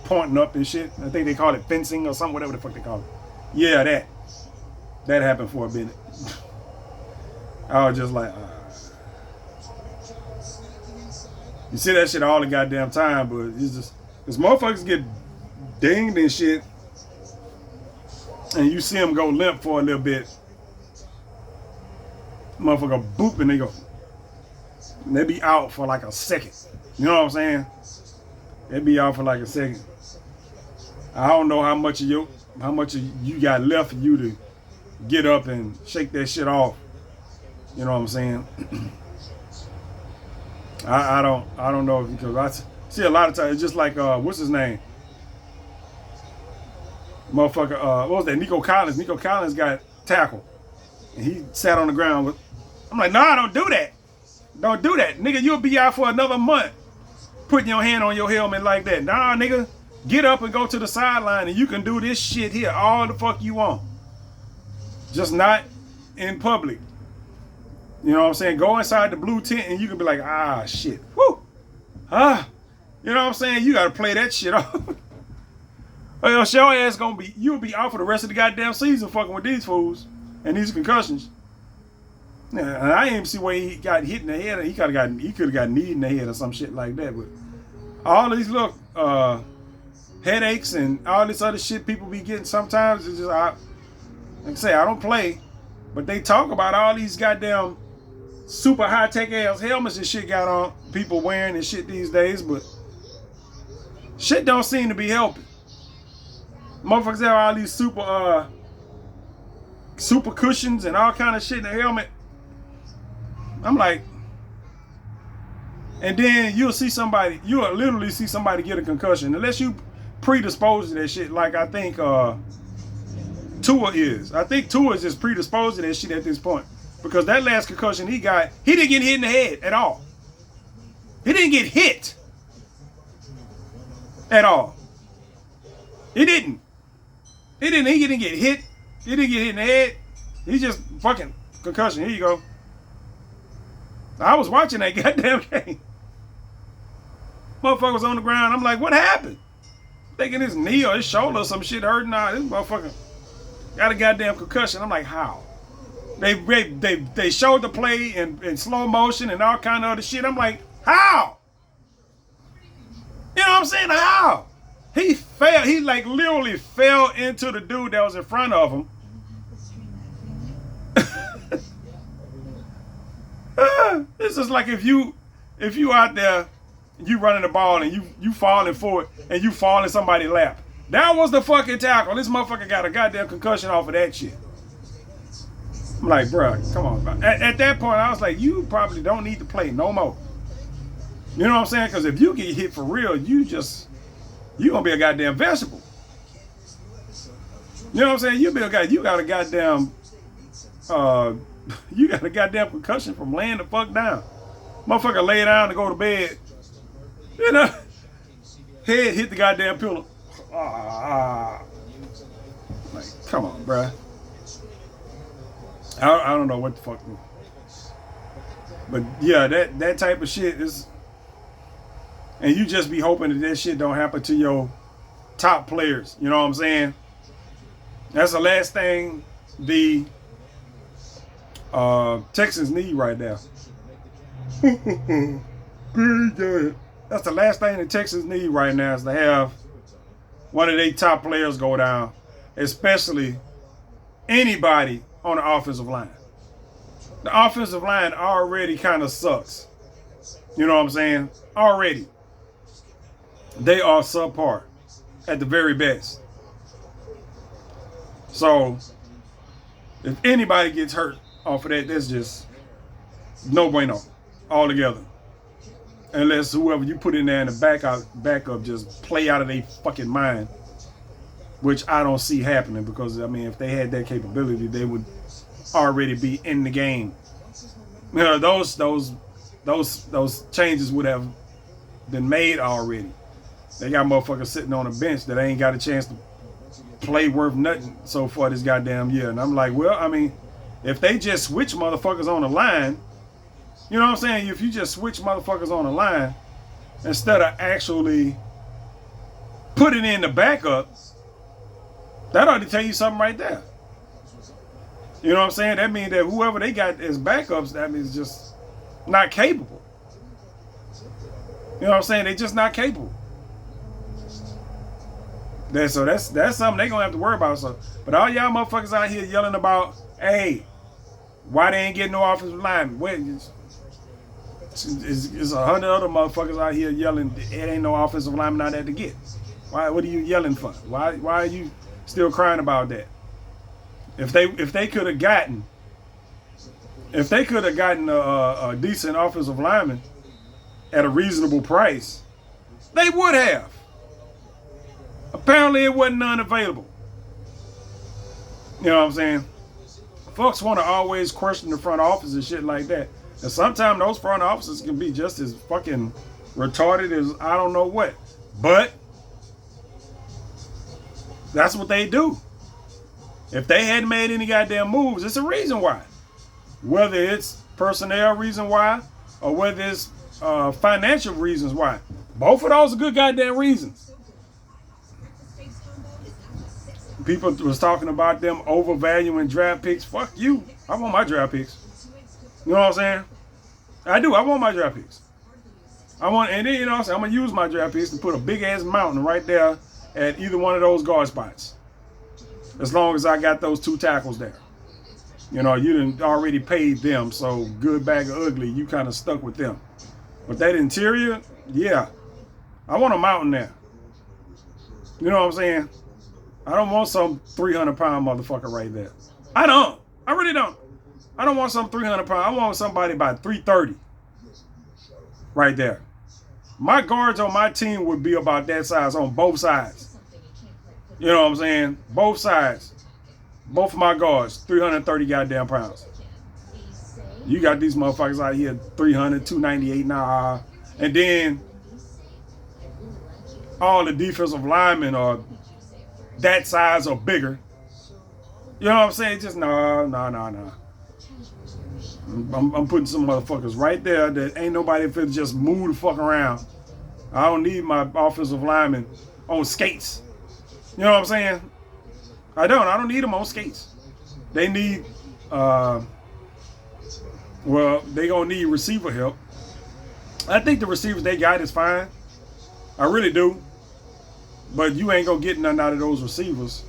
pointing up and shit. I think they call it fencing or something, whatever the fuck they call it. Yeah, that happened for a minute. I was just like, you see that shit all the goddamn time, but it's just, because motherfuckers get dinged and shit, and you see them go limp for a little bit. Motherfucker boop and they go, and they be out for like a second. You know what I'm saying? They be out for like a second. I don't know how much of you got left for you to get up and shake that shit off. You know what I'm saying? I don't know, because I see a lot of times it's just like what's his name? Motherfucker, what was that? Nico Collins. Nico Collins got tackled and he sat on the ground with, I'm like, nah, don't do that. Don't do that. Nigga, you'll be out for another month putting your hand on your helmet like that. Nah, nigga, get up and go to the sideline and you can do this shit here all the fuck you want. Just not in public. You know what I'm saying? Go inside the blue tent and you can be like, ah, shit. Whoo. Ah. You know what I'm saying? You got to play that shit off. Or else your ass you'll be out for the rest of the goddamn season fucking with these fools and these concussions. Yeah, and I didn't see where he got hit in the head. He could have got kneed in the head or some shit like that. But all these little headaches and all this other shit people be getting sometimes, it's just, like I say, I don't play, but they talk about all these goddamn super high-tech ass helmets and shit got on people wearing and shit these days, but shit don't seem to be helping. Motherfuckers have all these super cushions and all kind of shit in the helmet. I'm like, and then you'll literally see somebody get a concussion unless you predisposed to that shit. Like I think Tua is. I think Tua is just predisposed to that shit at this point. Because that last concussion he got, he didn't get hit in the head at all. He didn't get hit at all. He didn't. He didn't get hit. He didn't get hit in the head. He just fucking concussion. Here you go. I was watching that goddamn game. Motherfucker was on the ground. I'm like, what happened? Thinking his knee or his shoulder or some shit hurting. Nah, this motherfucker got a goddamn concussion. I'm like, how? They showed the play in slow motion and all kind of other shit. I'm like, how? You know what I'm saying? How? He fell. He like literally fell into the dude that was in front of him. This is like if you out there, you running the ball and you falling for it and you fall in somebody's lap. That was the fucking tackle. This motherfucker got a goddamn concussion off of that shit. I'm like, bro, come on, bro. At that point, I was like, you probably don't need to play no more. You know what I'm saying? Because if you get hit for real, you gonna be a goddamn vegetable. You know what I'm saying? You got a goddamn concussion from laying the fuck down. Motherfucker lay down to go to bed. You know, head hit the goddamn pillow. Like, come on, bruh. I don't know what the fuck. But yeah, that type of shit is, and you just be hoping that shit don't happen to your top players. You know what I'm saying? That's the last thing the Texans need right now. That's the last thing the Texans need right now is to have one of their top players go down, especially anybody on the offensive line. The offensive line already kind of sucks. You know what I'm saying? Already. They are subpar at the very best. So, if anybody gets hurt off of that, that's just no bueno altogether. Unless whoever you put in there in the backup just play out of their fucking mind, which I don't see happening because, I mean, if they had that capability, they would already be in the game. You know, those changes would have been made already. They got motherfuckers sitting on a bench that ain't got a chance to play worth nothing so far this goddamn year. And I'm like, well, I mean, if they just switch motherfuckers on the line, you know what I'm saying? If you just switch motherfuckers on the line instead of actually putting in the backup, that ought to tell you something right there. You know what I'm saying? That means that whoever they got as backups, that means just not capable. You know what I'm saying? They just not capable. That's something they gonna have to worry about. So, but all y'all motherfuckers out here yelling about, hey, why they ain't getting no offensive lineman? Wait, it's 100 other motherfuckers out here yelling, it ain't no offensive lineman out there to get. Why? What are you yelling for? Why are you still crying about that? If they could have gotten a decent offensive lineman at a reasonable price, they would have. Apparently, it wasn't none available. You know what I'm saying? Folks want to always question the front office and shit like that. And sometimes those front offices can be just as fucking retarded as I don't know what. But that's what they do. If they hadn't made any goddamn moves, it's a reason why. Whether it's personnel reason why or whether it's financial reasons why. Both of those are good goddamn reasons. People was talking about them overvaluing draft picks. Fuck you. I want my draft picks. You know what I'm saying? I do. I want my draft picks. And then, you know what I'm saying? I'm going to use my draft picks to put a big ass mountain right there at either one of those guard spots. As long as I got those two tackles there. You know, you done already paid them, so good, bad, or ugly, you kind of stuck with them. But that interior, yeah. I want a mountain there. You know what I'm saying? I don't want some 300-pound motherfucker right there. I don't. I really don't. I don't want some 300-pound. I want somebody about 330 right there. My guards on my team would be about that size on both sides. You know what I'm saying? Both sides. Both of my guards, 330 goddamn pounds. You got these motherfuckers out here, 300, 298, nah. And then all the defensive linemen are that size or bigger. You know what I'm saying? Just no. I'm putting some motherfuckers right there that ain't nobody fit just move the fuck around. I don't need my offensive linemen on skates. You know what I'm saying? I don't need them on skates. They need, they gonna need receiver help. I think the receivers they got is fine. I really do. But you ain't gonna get nothing out of those receivers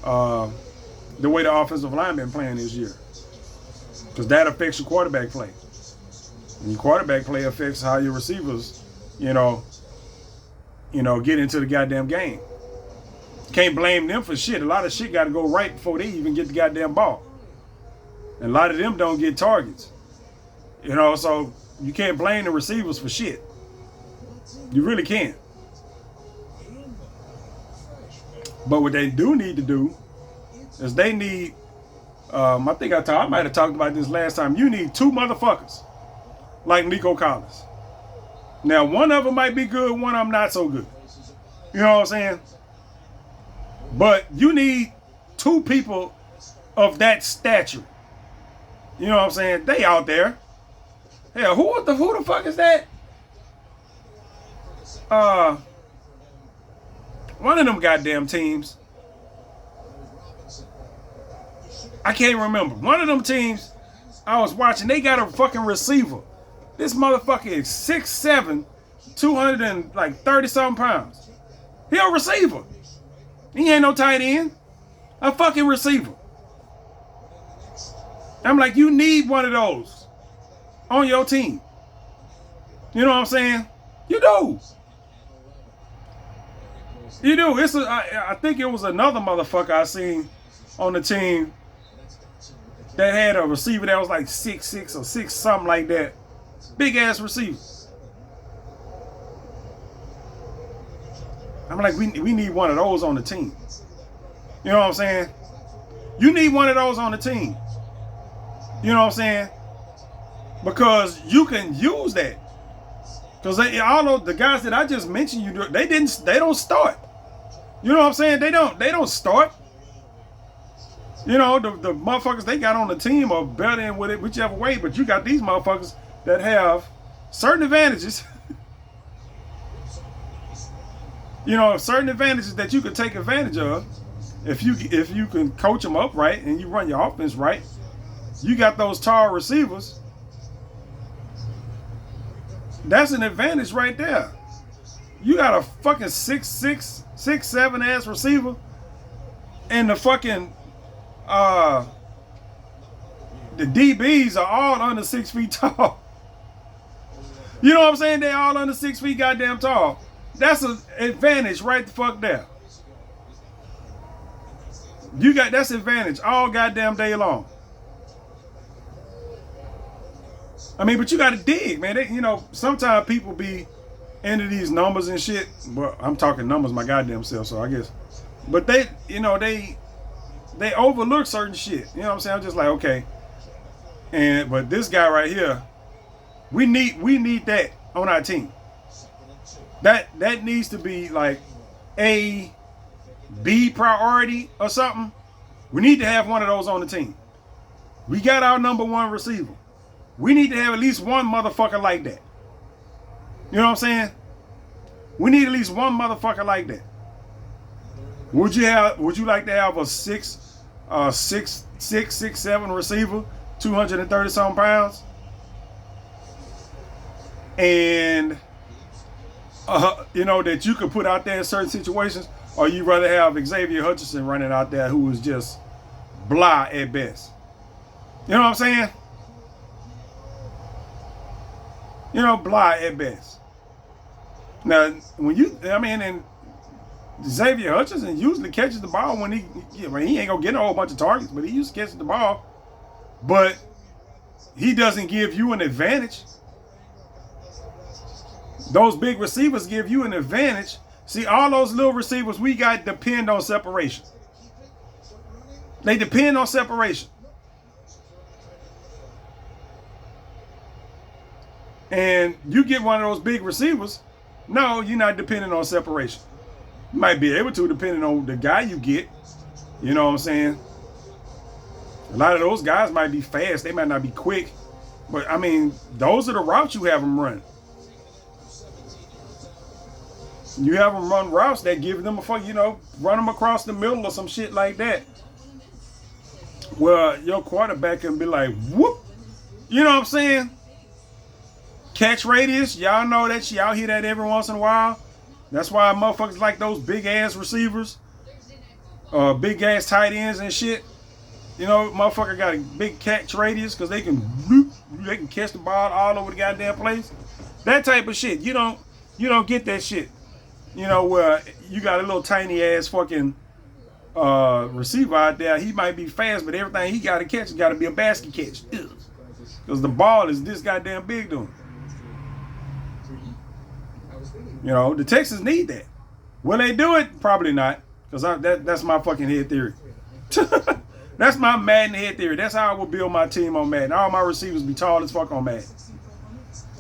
the way the offensive line been playing this year. Because that affects your quarterback play. And your quarterback play affects how your receivers, get into the goddamn game. Can't blame them for shit. A lot of shit got to go right before they even get the goddamn ball. And a lot of them don't get targets. So you can't blame the receivers for shit. You really can't. But what they do need to do is they need, I might have talked about this last time. You need two motherfuckers like Nico Collins. Now, one of them might be good, one of them not so good. You know what I'm saying? But you need two people of that stature. You know what I'm saying? They out there. Hell, who the fuck is that? One of them goddamn teams. I can't remember. One of them teams I was watching, they got a fucking receiver. This motherfucker is 6'7", 230 something pounds. He a receiver. He ain't no tight end. A fucking receiver. I'm like, you need one of those on your team. You know what I'm saying? You do. You do. I think it was another motherfucker I seen on the team that had a receiver that was like 6'6" or 6 something like that. Big ass receiver. I'm like, we need one of those on the team. You know what I'm saying? You need one of those on the team. You know what I'm saying? Because you can use that. Because all of the guys that I just mentioned, they don't start. You know what I'm saying? They don't start. You know, the motherfuckers they got on the team are better than with it, whichever way, but you got these motherfuckers that have certain advantages. You know, certain advantages that you can take advantage of if you can coach them up right and you run your offense right. You got those tall receivers. That's an advantage right there. You got a fucking 6'6", 6'7" ass receiver, and the fucking the DBs are all under 6 feet tall. You know what I'm saying? They all under 6 feet goddamn tall. That's an advantage right the fuck there. That's advantage all goddamn day long. I mean, but you got to dig, man. You know, sometimes people be into these numbers and shit. Well, I'm talking numbers my goddamn self, so I guess. But they overlook certain shit. You know what I'm saying? I'm just like, okay. But this guy right here, we need that on our team. That needs to be like a B priority or something. We need to have one of those on the team. We got our number one receiver. We need to have at least one motherfucker like that. You know what I'm saying? We need at least one motherfucker like that. Would you like to have a 6'7" receiver, 230 something pounds? And you know, that you could put out there in certain situations, or you rather have Xavier Hutchinson running out there who is just blah at best. You know what I'm saying? You know, blah at best. Now, and Xavier Hutchinson usually catches the ball when he ain't gonna get a whole bunch of targets, but he used to catch the ball. But he doesn't give you an advantage. Those big receivers give you an advantage. See, all those little receivers we got depend on separation. They depend on separation. And you get one of those big receivers, no, you're not depending on separation. You might be able to, depending on the guy you get. You know what I'm saying? A lot of those guys might be fast. They might not be quick. But, I mean, those are the routes you have them run. You have them run routes that give them run them across the middle or some shit like that. Well, your quarterback can be like, whoop. You know what I'm saying? Catch radius, y'all know that. Y'all hear that every once in a while. That's why motherfuckers like those big ass receivers, big ass tight ends and shit. You know, motherfucker got a big catch radius because they can catch the ball all over the goddamn place. That type of shit. You don't get that shit. You know, where you got a little tiny ass fucking receiver out there. He might be fast, but everything he got to catch has got to be a basket catch. Because the ball is this goddamn big to him. You know, the Texans need that. Will they do it? Probably not. Because that's my fucking head theory. That's my Madden head theory. That's how I will build my team on Madden. All my receivers be tall as fuck on Madden.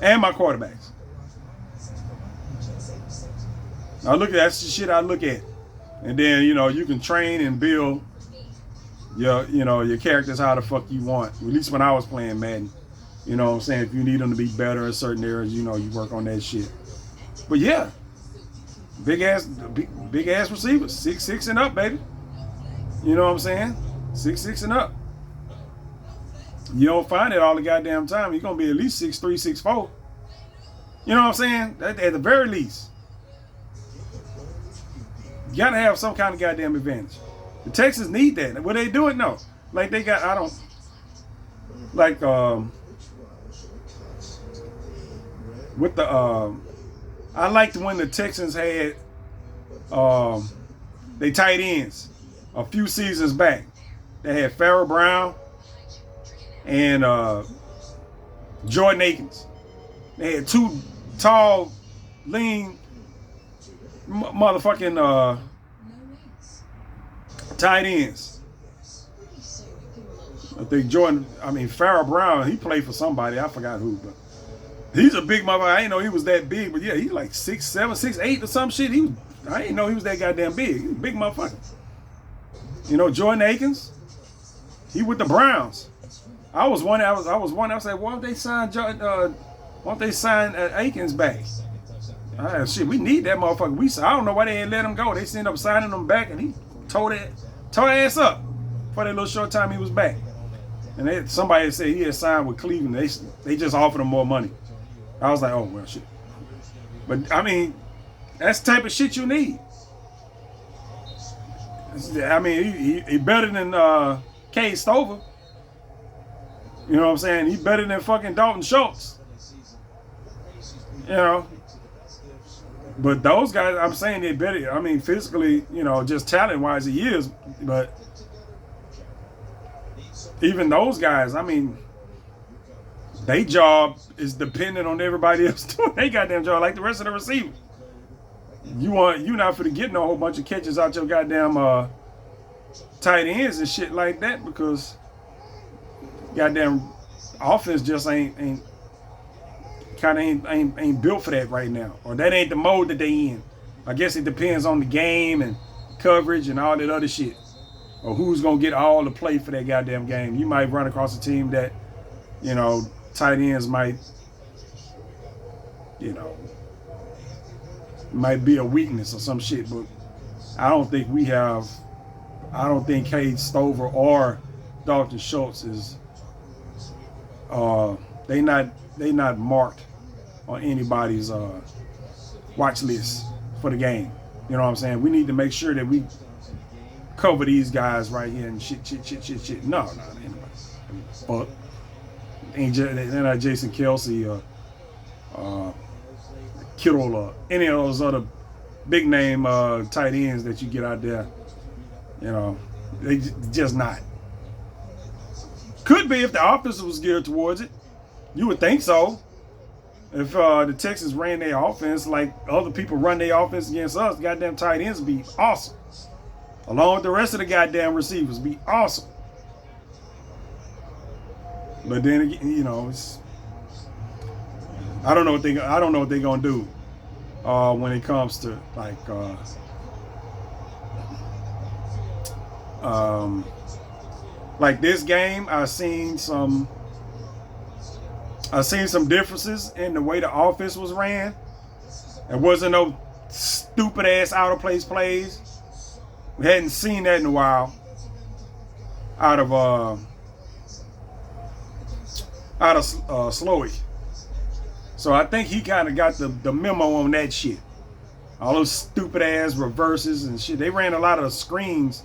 And my quarterbacks. That's the shit I look at. And then, you can train and build your characters how the fuck you want. At least when I was playing Madden. You know what I'm saying? If you need them to be better in certain areas, you work on that shit. But yeah, big ass receivers, 6'6" and up, baby. You know what I'm saying? 6'6" and up. You don't find it all the goddamn time. You're gonna be at least 6'3", 6'4". You know what I'm saying? At the very least. You gotta have some kind of goddamn advantage. The Texans need that. Will they do it? No. Like they got, I don't, like, with the, I liked when the Texans had, they tight ends a few seasons back. They had Farrell Brown and Jordan Akins. They had two tall, lean, motherfucking tight ends. I think Farrell Brown, he played for somebody. I forgot who, but he's a big motherfucker. I didn't know he was that big, but yeah, he's like 6'7", 6'8" or some shit. I didn't know he was that goddamn big. He's a big motherfucker. You know, Jordan Akins, he with the Browns. I was like, why don't they sign Akins back? Shit, we need that motherfucker. I don't know why they ain't let him go. They ended up signing him back, and he tore ass up for that little short time he was back. And somebody said he had signed with Cleveland. They just offered him more money. I was like, oh well, shit. But I mean, that's the type of shit you need. I mean, he better than Cade Stover. You know what I'm saying? He better than fucking Dalton Schultz. You know. But those guys, I'm saying they better. I mean, physically, you know, just talent-wise, he is. But even those guys, I mean, their job is dependent on everybody else doing their goddamn job, like the rest of the receivers. You not finna get no whole bunch of catches out your goddamn tight ends and shit like that, because goddamn offense just ain't built for that right now, or that ain't the mode that they in. I guess it depends on the game and coverage and all that other shit, or who's gonna get all the play for that goddamn game. You might run across a team that, you know, tight ends might be a weakness or some shit, but I don't think Cade Stover or Dalton Schultz is they not marked on anybody's watch list for the game. You know what I'm saying? We need to make sure that we cover these guys right here and shit. No, fuck. They're not Jason Kelsey or Kittle or any of those other big name tight ends that you get out there. You know, they just not. Could be if the offense was geared towards it. You would think so. If the Texans ran their offense like other people run their offense against us, goddamn tight ends would be awesome. Along with the rest of the goddamn receivers, be awesome. But then again, you know, I don't know what they're gonna do when it comes to like this game. I've seen some differences in the way the offense was ran. There wasn't no stupid ass out of place plays. We hadn't seen that in a while out of Slowey. So I think he kind of got the memo on that shit. All those stupid ass reverses and shit. They ran a lot of screens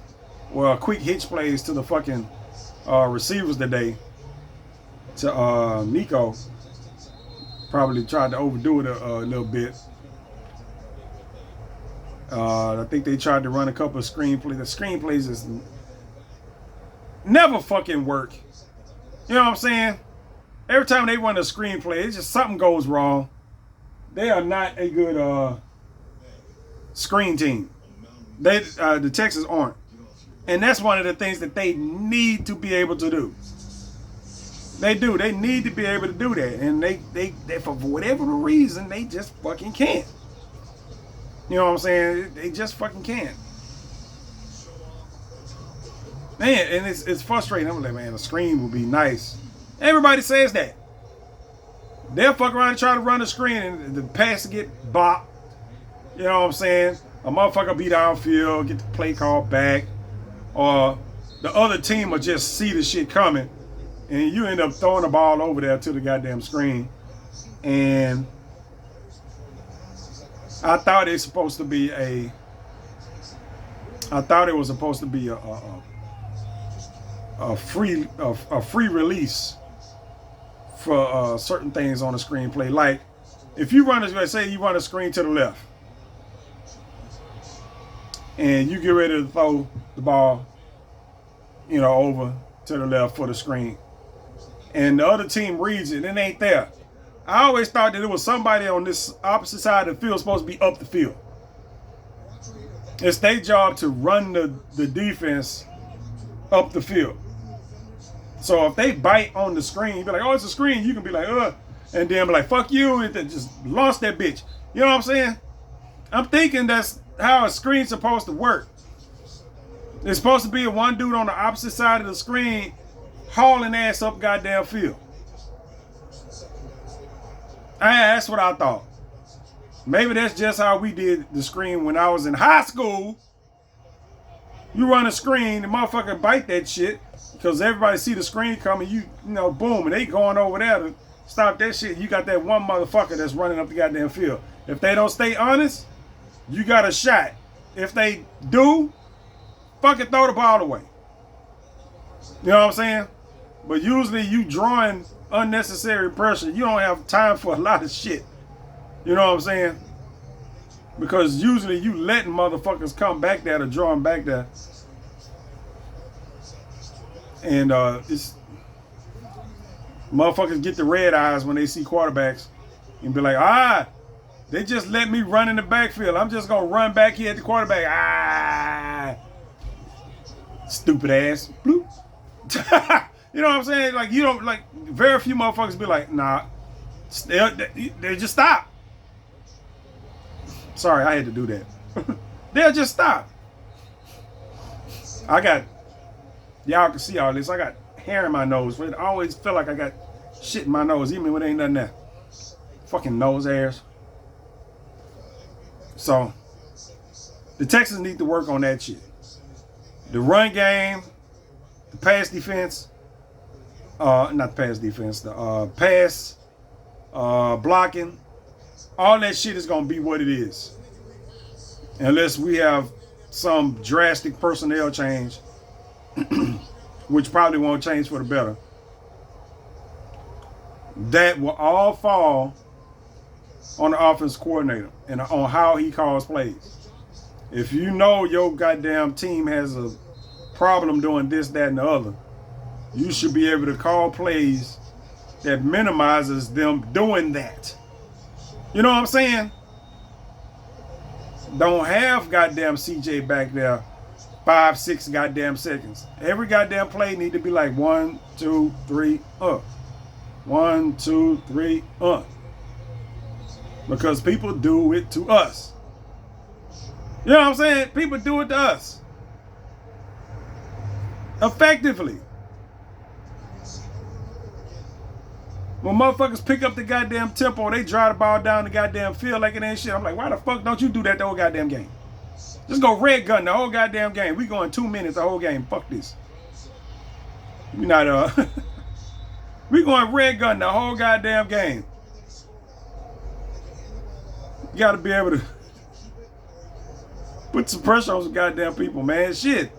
or quick hitch plays to the fucking receivers today. To Nico. Probably tried to overdo it a little bit. I think they tried to run a couple of screenplays. The screenplays is never fucking work. You know what I'm saying? Every time they run a screenplay, it's just something goes wrong. They are not a good screen team. The Texans aren't. And that's one of the things that they need to be able to do. They do. They need to be able to do that. And they for whatever the reason, they just fucking can't. You know what I'm saying? They just fucking can't. Man, and it's frustrating. I'm like, man, a screen would be nice. Everybody says that. They'll fuck around and try to run the screen and the pass to get bopped. You know what I'm saying? A motherfucker be downfield, get the play call back. Or the other team will just see the shit coming. And you end up throwing the ball over there to the goddamn screen. And I thought it's supposed to be I thought it was supposed to be a free release for certain things on the screenplay. Like if you run, let's say you run a screen to the left, and you get ready to throw the ball, over to the left for the screen, and the other team reads it and it ain't there. I always thought that it was somebody on this opposite side of the field supposed to be up the field. It's their job to run the defense up the field. So if they bite on the screen, you be like, oh, it's a screen. You can be like, and then be like, fuck you, and then just lost that bitch. You know what I'm saying? I'm thinking that's how a screen's supposed to work. There's supposed to be one dude on the opposite side of the screen hauling ass up goddamn field. That's what I thought. Maybe that's just how we did the screen when I was in high school. You run a screen, the motherfucker bite that shit because everybody see the screen coming. You know, boom, and they going over there to stop that shit. You got that one motherfucker that's running up the goddamn field. If they don't stay honest, you got a shot. If they do, fucking throw the ball away. You know what I'm saying? But usually you drawing unnecessary pressure. You don't have time for a lot of shit. You know what I'm saying? Because usually you letting motherfuckers come back there to draw them back there. And it's motherfuckers get the red eyes when they see quarterbacks and be like, they just let me run in the backfield. I'm just gonna run back here at the quarterback. Stupid ass. Bloop. You know what I'm saying? Like, you don't, like, very few motherfuckers be like, nah, they just stop. Sorry, I had to do that. They'll just stop. Y'all can see all this. I got hair in my nose. I always feel like I got shit in my nose, even when there ain't nothing there. Fucking nose hairs. So, the Texans need to work on that shit. The run game, the pass defense, not the pass defense, the pass blocking, all that shit is going to be what it is. Unless we have some drastic personnel change, which probably won't change for the better. That will all fall on the offense coordinator and on how he calls plays. If you know your goddamn team has a problem doing this, that, and the other, you should be able to call plays that minimizes them doing that. You know what I'm saying? Don't have goddamn CJ back there 5-6 goddamn seconds. Every goddamn play need to be like 1, 2, 3, 1, 2, 3, Because people do it to us. You know what I'm saying? People do it to us. Effectively. When motherfuckers pick up the goddamn tempo, they drive the ball down the goddamn field like it ain't shit. I'm like, why the fuck don't you do that the whole goddamn game? Just go red gun the whole goddamn game. We going 2 minutes the whole game. Fuck this. We not we going red gun the whole goddamn game. You gotta be able to put some pressure on some goddamn people, man. Shit.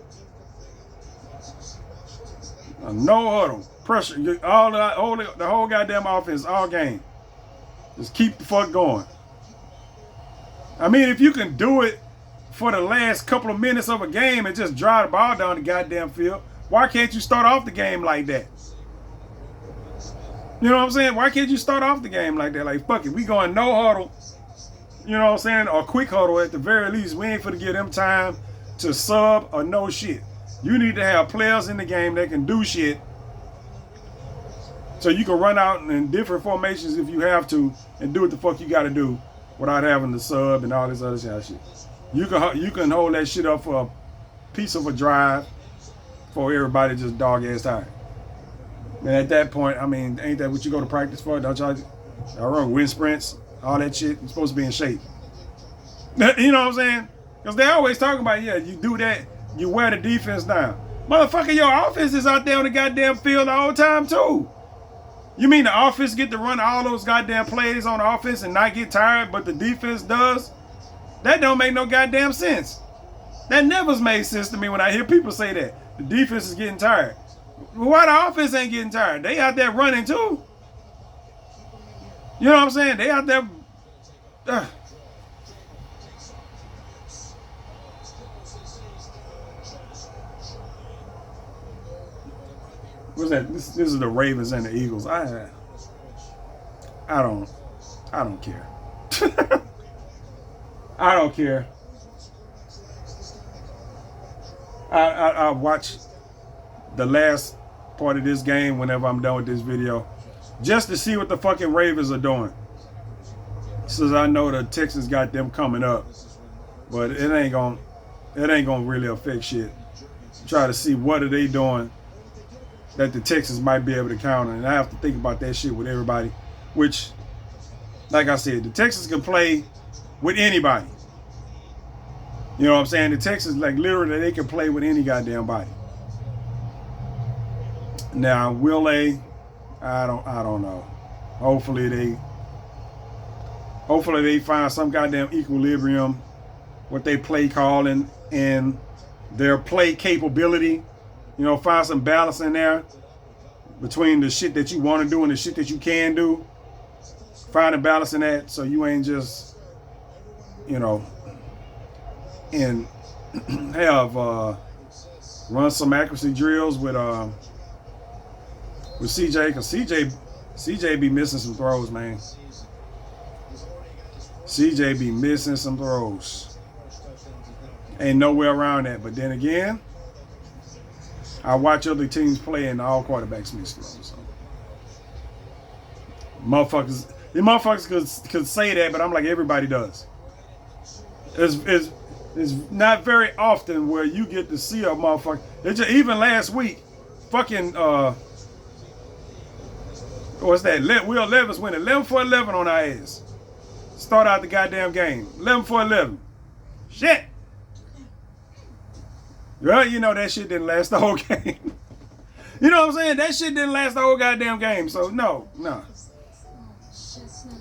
No huddle. Pressure. The whole goddamn offense, all game. Just keep the fuck going. I mean, if you can do it for the last couple of minutes of a game and just drive the ball down the goddamn field, why can't you start off the game like that? You know what I'm saying? Why can't you start off the game like that? Like, fuck it, we going no huddle. You know what I'm saying? Or quick huddle at the very least. We ain't finna give them time to sub or no shit. You need to have players in the game that can do shit. So you can run out in different formations if you have to and do what the fuck you got to do without having to sub and all this other shit. You can hold that shit up for a piece of a drive for everybody just dog ass tired. And at that point, I mean, ain't that what you go to practice for? Don't y'all run wind sprints, all that shit? You're supposed to be in shape. You know what I'm saying? Because they always talking about, yeah, you do that, you wear the defense down. Motherfucker, your offense is out there on the goddamn field the whole time too. You mean the offense get to run all those goddamn plays on the offense and not get tired, but the defense does? That don't make no goddamn sense. That never's made sense to me when I hear people say that. The defense is getting tired. Well, why the offense ain't getting tired? They out there running too. You know what I'm saying? They out there. What's that? This is the Ravens and the Eagles. I don't care. I don't care. I watch the last part of this game whenever I'm done with this video, just to see what the fucking Ravens are doing. Since I know the Texans got them coming up, but it ain't gonna really affect shit. Try to see what are they doing that the Texans might be able to counter, and I have to think about that shit with everybody. Which, like I said, the Texans can play with anybody. You know what I'm saying? The Texans, like, literally, they can play with any goddamn body. Now, will they? I don't know. Hopefully they find some goddamn equilibrium with their play calling and their play capability. You know, find some balance in there between the shit that you want to do and the shit that you can do. Find a balance in that so you ain't just, you know, and have run some accuracy drills with CJ, because CJ be missing some throws, man. CJ be missing some throws. Ain't nowhere around that. But then again, I watch other teams play and all quarterbacks miss throws. So. The motherfuckers could say that, but I'm like, everybody does. It's not very often where you get to see a motherfucker. Even last week, fucking what's that? Will Levis went 11 for 11 on our ass. Start out the goddamn game. 11 for 11. Shit. Well, you know that shit didn't last the whole game. You know what I'm saying? That shit didn't last the whole goddamn game. So no.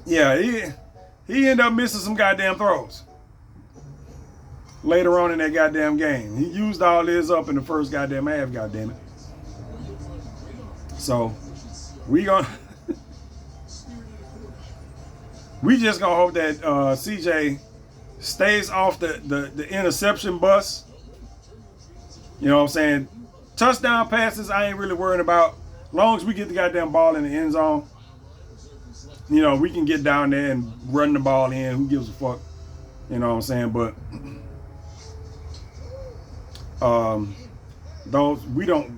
Yeah, he ended up missing some goddamn throws later on in that goddamn game. He used all his up in the first goddamn half, goddamn it. So we just gonna hope that CJ stays off the interception bus. You know what I'm saying? Touchdown passes, I ain't really worried about. As long as we get the goddamn ball in the end zone, you know, we can get down there and run the ball in. Who gives a fuck? You know what I'm saying? But those we don't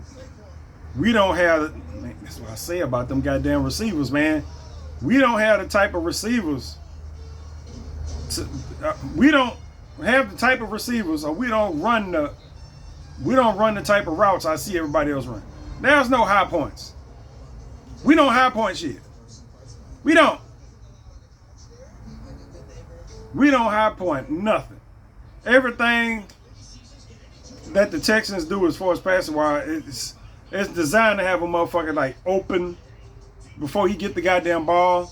have. Man, that's what I say about them goddamn receivers, man. We don't have the type of receivers. We don't have the type of receivers, or we don't run the type of routes I see everybody else run. There's no high points. We don't high point shit. We don't high point nothing. Everything that the Texans do as far as passing wise, it's designed to have a motherfucker like open before he get the goddamn ball.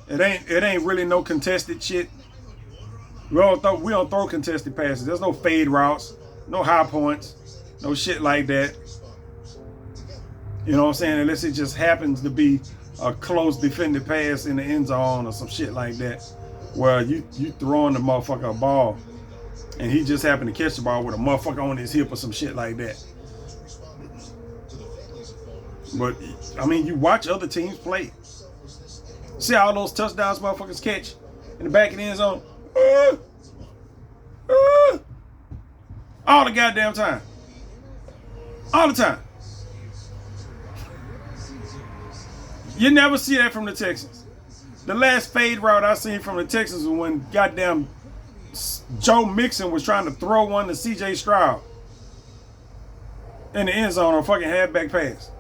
It ain't really no contested shit. We don't throw contested passes. There's no fade routes, no high points, no shit like that. You know what I'm saying? Unless it just happens to be a close defended pass in the end zone or some shit like that, where you throwing the motherfucker a ball and he just happened to catch the ball with a motherfucker on his hip or some shit like that. But I mean, you watch other teams play. See all those touchdowns motherfuckers catch in the back of the end zone? All the goddamn time. All the time. You never see that from the Texans. The last fade route I seen from the Texans was when goddamn Joe Mixon was trying to throw one to CJ Stroud in the end zone on a fucking halfback pass.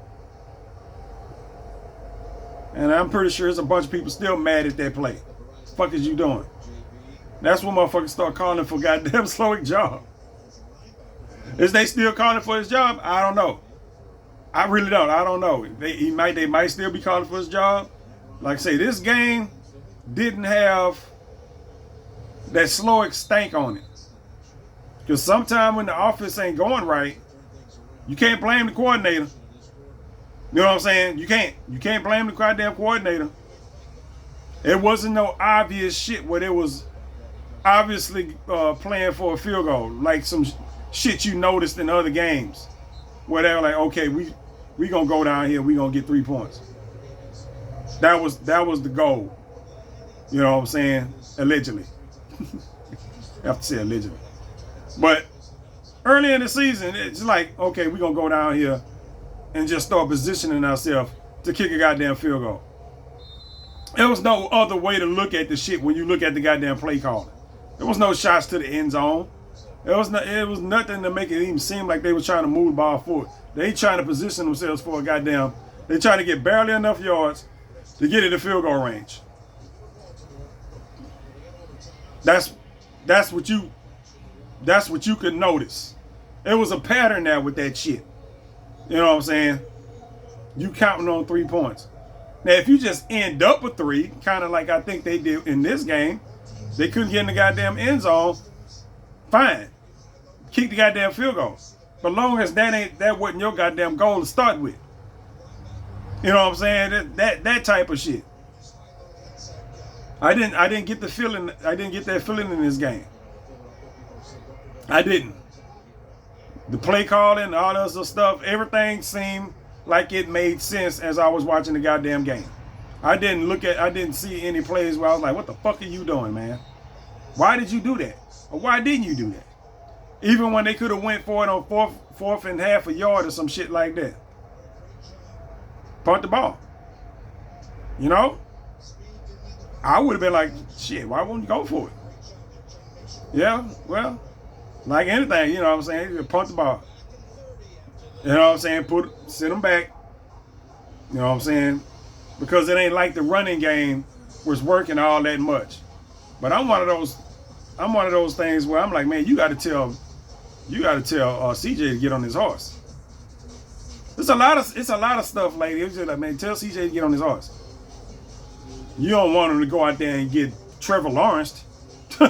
And I'm pretty sure there's a bunch of people still mad at that play. What the fuck is you doing? That's when motherfuckers start calling for goddamn Slowick job. Is they still calling for his job? I don't know. I really don't. I don't know. They might still be calling for his job. Like I say, this game didn't have that slow stank on it. Because sometimes when the offense ain't going right, you can't blame the coordinator. You know what I'm saying? You can't blame the goddamn coordinator. It wasn't no obvious shit where it was obviously playing for a field goal, like some shit you noticed in other games, where they were like, okay, we gonna go down here, we gonna get 3 points. That was the goal. You know what I'm saying? Allegedly. I have to say allegedly. But early in the season, it's like, okay, we gonna go down here and just start positioning ourselves to kick a goddamn field goal. There was no other way to look at the shit when you look at the goddamn play calling. There was no shots to the end zone. It was nothing to make it even seem like they were trying to move the ball forward. They trying to position themselves for a goddamn. They trying to get barely enough yards to get in the field goal range. That's what you could notice. It was a pattern there with that shit. You know what I'm saying? You counting on 3 points. Now, if you just end up with 3, kind of like I think they did in this game, they couldn't get in the goddamn end zone. Fine, kick the goddamn field goal. But long as that wasn't your goddamn goal to start with. You know what I'm saying? That type of shit. I didn't get the feeling. I didn't get that feeling in this game. I didn't. The play calling, all that other stuff, everything seemed like it made sense as I was watching the goddamn game. I didn't see any plays where I was like, what the fuck are you doing, man? Why did you do that? Or why didn't you do that? Even when they could have went for it on fourth and half a yard or some shit like that. Punt the ball. You know? I would have been like, shit, why wouldn't you go for it? Yeah, well, like anything, you know what I'm saying? You punt the ball. You know what I'm saying? Sit them back. You know what I'm saying? Because it ain't like the running game was working all that much. But I'm one of those things where I'm like, man, you got to tell CJ to get on his horse. It's a lot of stuff like it's just like, man, tell CJ to get on his horse. You don't want him to go out there and get Trevor Lawrence. You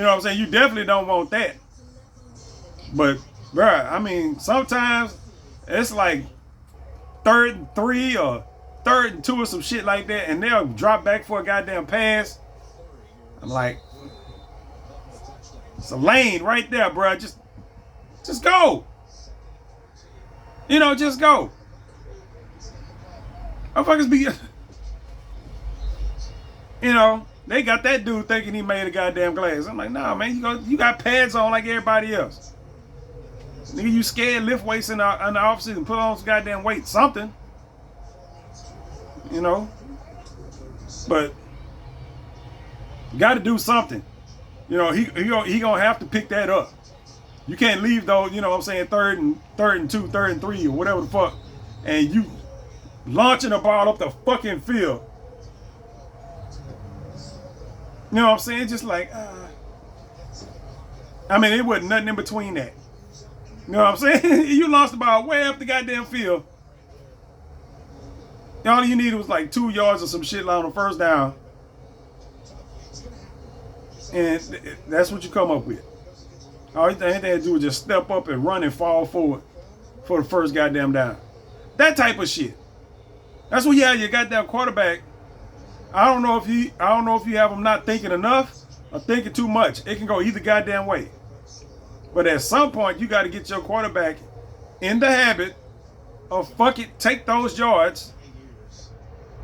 know what I'm saying? You definitely don't want that. But, bruh, I mean, sometimes it's like 3rd and 3 or 3rd and 2 or some shit like that, and they'll drop back for a goddamn pass. I'm like, it's a lane right there, bruh. Just go. You know, just go. Motherfuckers be, you know, they got that dude thinking he made a goddamn glass. I'm like, nah, man, you got pads on like everybody else. Nigga, you scared, lift weights in the offseason, put on some goddamn weight, something. You know? But you got to do something. You know, he gonna have to pick that up. You can't leave though, you know what I'm saying, 3rd and 2, 3rd and 3, or whatever the fuck, and you launching the ball up the fucking field. You know what I'm saying? Just like, I mean, it wasn't nothing in between that. You know what I'm saying? You launched the ball way up the goddamn field. All you needed was like 2 yards or some shit on the first down. And that's what you come up with. All you had to do was just step up and run and fall forward for the first goddamn down. That type of shit. That's what you have your goddamn quarterback. I don't know if you have him not thinking enough or thinking too much. It can go either goddamn way. But at some point, you got to get your quarterback in the habit of take those yards.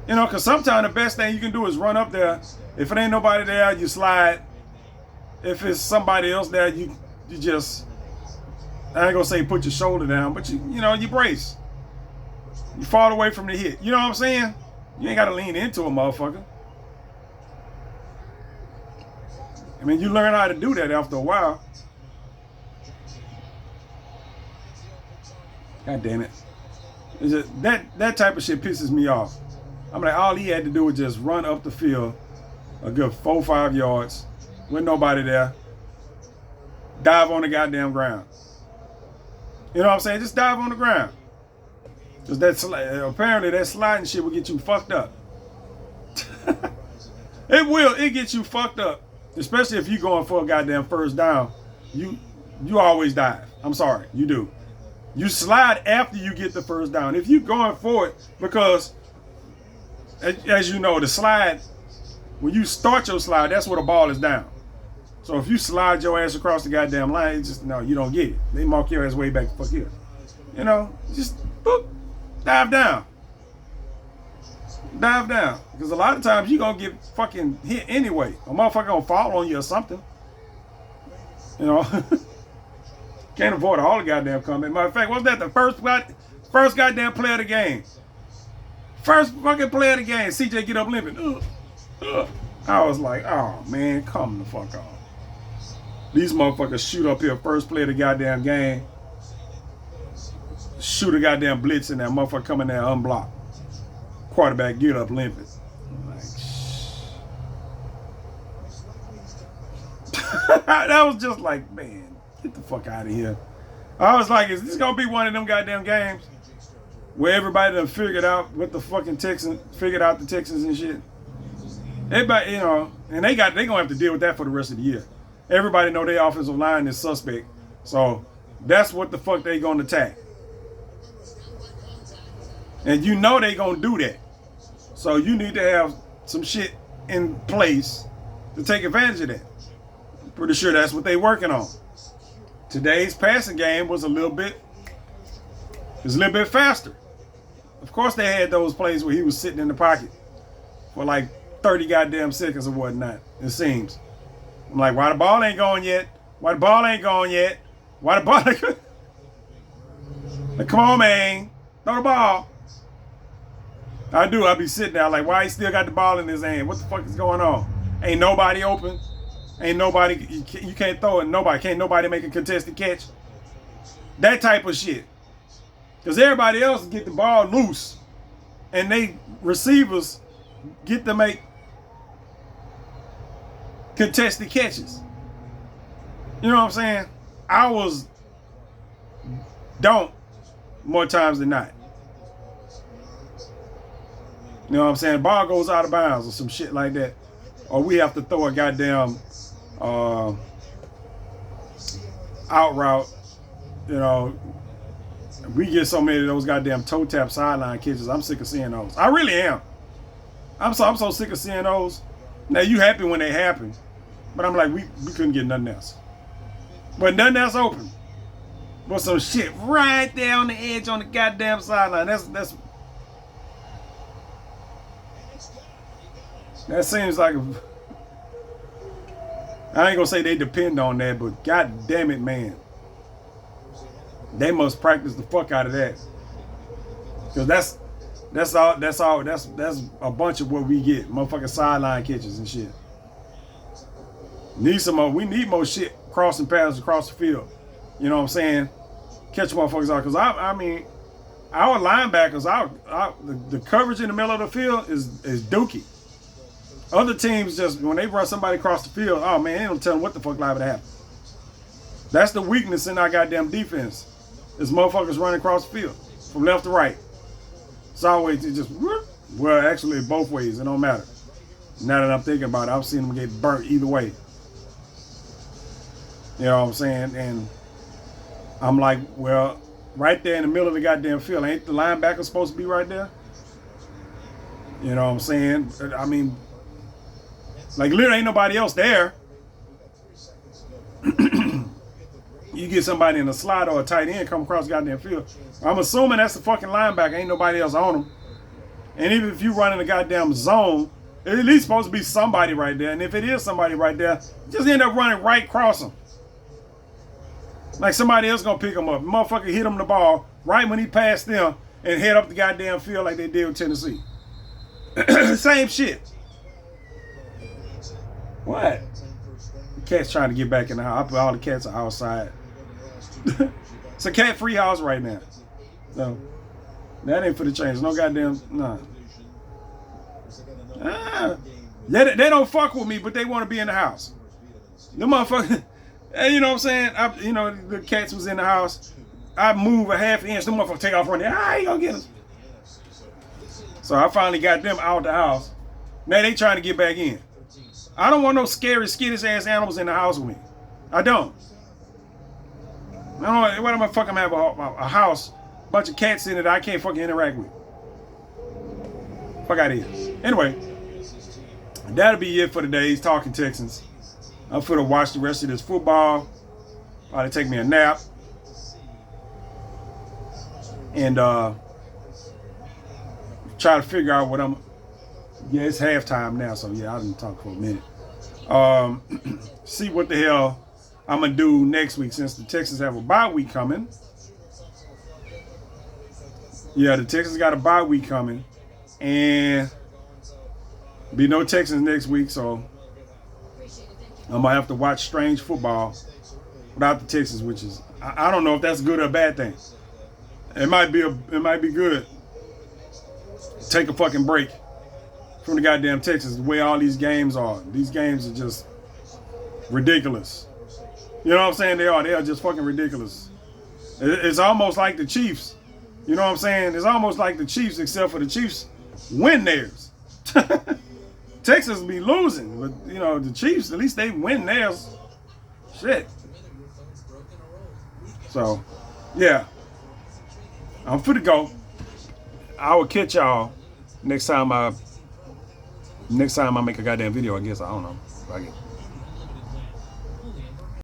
You know, because sometimes the best thing you can do is run up there. If it ain't nobody there, you slide. If it's somebody else there, you just, I ain't gonna say put your shoulder down, but you brace. You fall away from the hit. You know what I'm saying? You ain't got to lean into a motherfucker. I mean, you learn how to do that after a while. God damn it. It's just, that type of shit pisses me off. I'm like, all he had to do was just run up the field a good 4-5 yards with nobody there. Dive on the goddamn ground. You know what I'm saying? Just dive on the ground. Because apparently that sliding shit will get you fucked up. It will. It gets you fucked up. especially if you going for a goddamn first down, you always dive. I'm sorry, you do. You slide after you get the first down. If you going for it, because as you know, the slide, when you start your slide, that's where the ball is down. So if you slide your ass across the goddamn line, it's just, no, you don't get it. They mark your ass way back the fuck here. You know, just boop, dive down. Dive down. Because a lot of times you going to get fucking hit anyway. A motherfucker going to fall on you or something. You know, can't avoid all the goddamn comment. Matter of fact, wasn't that the first goddamn play of the game? First fucking play of the game. CJ get up limping. I was like, oh man, come the fuck on. These motherfuckers shoot up here first play of the goddamn game. Shoot a goddamn blitz and that motherfucker come in there unblocked. Quarterback get up limping. Like, that was just like, man, get the fuck out of here. I was like, is this gonna be one of them goddamn games where everybody done figured out what the fucking Texans, figured out the Texans and shit? Everybody, you know, and they gonna have to deal with that for the rest of the year. Everybody know their offensive line is suspect, so that's what the fuck they gonna attack. And you know they gonna do that. So you need to have some shit in place to take advantage of that. I'm pretty sure that's what they working on. Today's passing game was a little bit faster. Of course they had those plays where he was sitting in the pocket for like 30 goddamn seconds or whatnot, it seems. I'm like, why the ball ain't going yet? Why the ball ain't going yet? Why the ball ain't like, come on, man. Throw the ball. I be sitting there like, why he still got the ball in his hand? What the fuck is going on? Ain't nobody open. Ain't nobody, you can't throw it. Can't nobody make a contested catch. That type of shit. Because everybody else get the ball loose. And they receivers get to make contested catches. You know what I'm saying? Ours don't more times than not. You know what I'm saying? Ball goes out of bounds or some shit like that. Or we have to throw a goddamn out route. You know, we get so many of those goddamn toe tap sideline catches. I'm sick of seeing those. I really am. I'm so sick of seeing those. Now you happy when they happen, but I'm like, we couldn't get nothing else. But nothing else open. But some shit right there on the edge on the goddamn sideline. That seems like I ain't gonna say they depend on that, but god damn it, man. They must practice the fuck out of that. Cause that's a bunch of what we get. Motherfucking sideline catches and shit. We need more shit crossing paths across the field. You know what I'm saying? Catch motherfuckers out. Cause I mean, our linebackers, the coverage in the middle of the field is dookie. Other teams just, when they run somebody across the field, oh man, they don't tell them what the fuck liable to happen. That's the weakness in our goddamn defense. Is motherfuckers running across the field from left to right. It's always just, well, actually both ways, it don't matter. Now that I'm thinking about it, I've seen them get burnt either way. You know what I'm saying? And I'm like, well, right there in the middle of the goddamn field, ain't the linebacker supposed to be right there? You know what I'm saying? I mean, like literally ain't nobody else there. You get somebody in a slot or a tight end come across the goddamn field. I'm assuming that's the fucking linebacker. Ain't nobody else on him. And even if you run in a goddamn zone, it's at least supposed to be somebody right there. And if it is somebody right there, just end up running right across them. Like somebody else gonna pick him up. Motherfucker hit him the ball right when he passed them and head up the goddamn field like they did with Tennessee. Same shit. What? The cat's trying to get back in the house. All the cats are outside. It's a cat-free house right now. So, that ain't for the change. No goddamn, nah. They don't fuck with me, but they want to be in the house. The motherfucker, you know what I'm saying? The cats was in the house. I move a half inch, the motherfucker take off running. He gonna get us. So I finally got them out the house. Now they trying to get back in. I don't want no scary, skittish ass animals in the house with me. I don't. I don't. What am I fucking have a house, bunch of cats in it that I can't fucking interact with? Fuck out of here. Anyway, that'll be it for today's Talking Texans. I'm finna watch the rest of this football. Probably take me a nap. And try to figure out what I'm. Yeah, it's halftime now, so yeah, I didn't talk for a minute. See what the hell I'm gonna do next week since the Texans have a bye week coming. Yeah, the Texans got a bye week coming, and be no Texans next week, so I'm gonna have to watch strange football without the Texans, which is I don't know if that's good or a bad thing. It might be good. Take a fucking break from the goddamn Texans, the way all these games are. These games are just ridiculous. You know what I'm saying? They are just fucking ridiculous. It's almost like the Chiefs. You know what I'm saying? It's almost like the Chiefs, except for the Chiefs win theirs. Texas be losing, but you know, the Chiefs, at least they win theirs. Shit. So, yeah. I'm for to go. I will catch y'all next time I make a goddamn video, I guess. I don't know.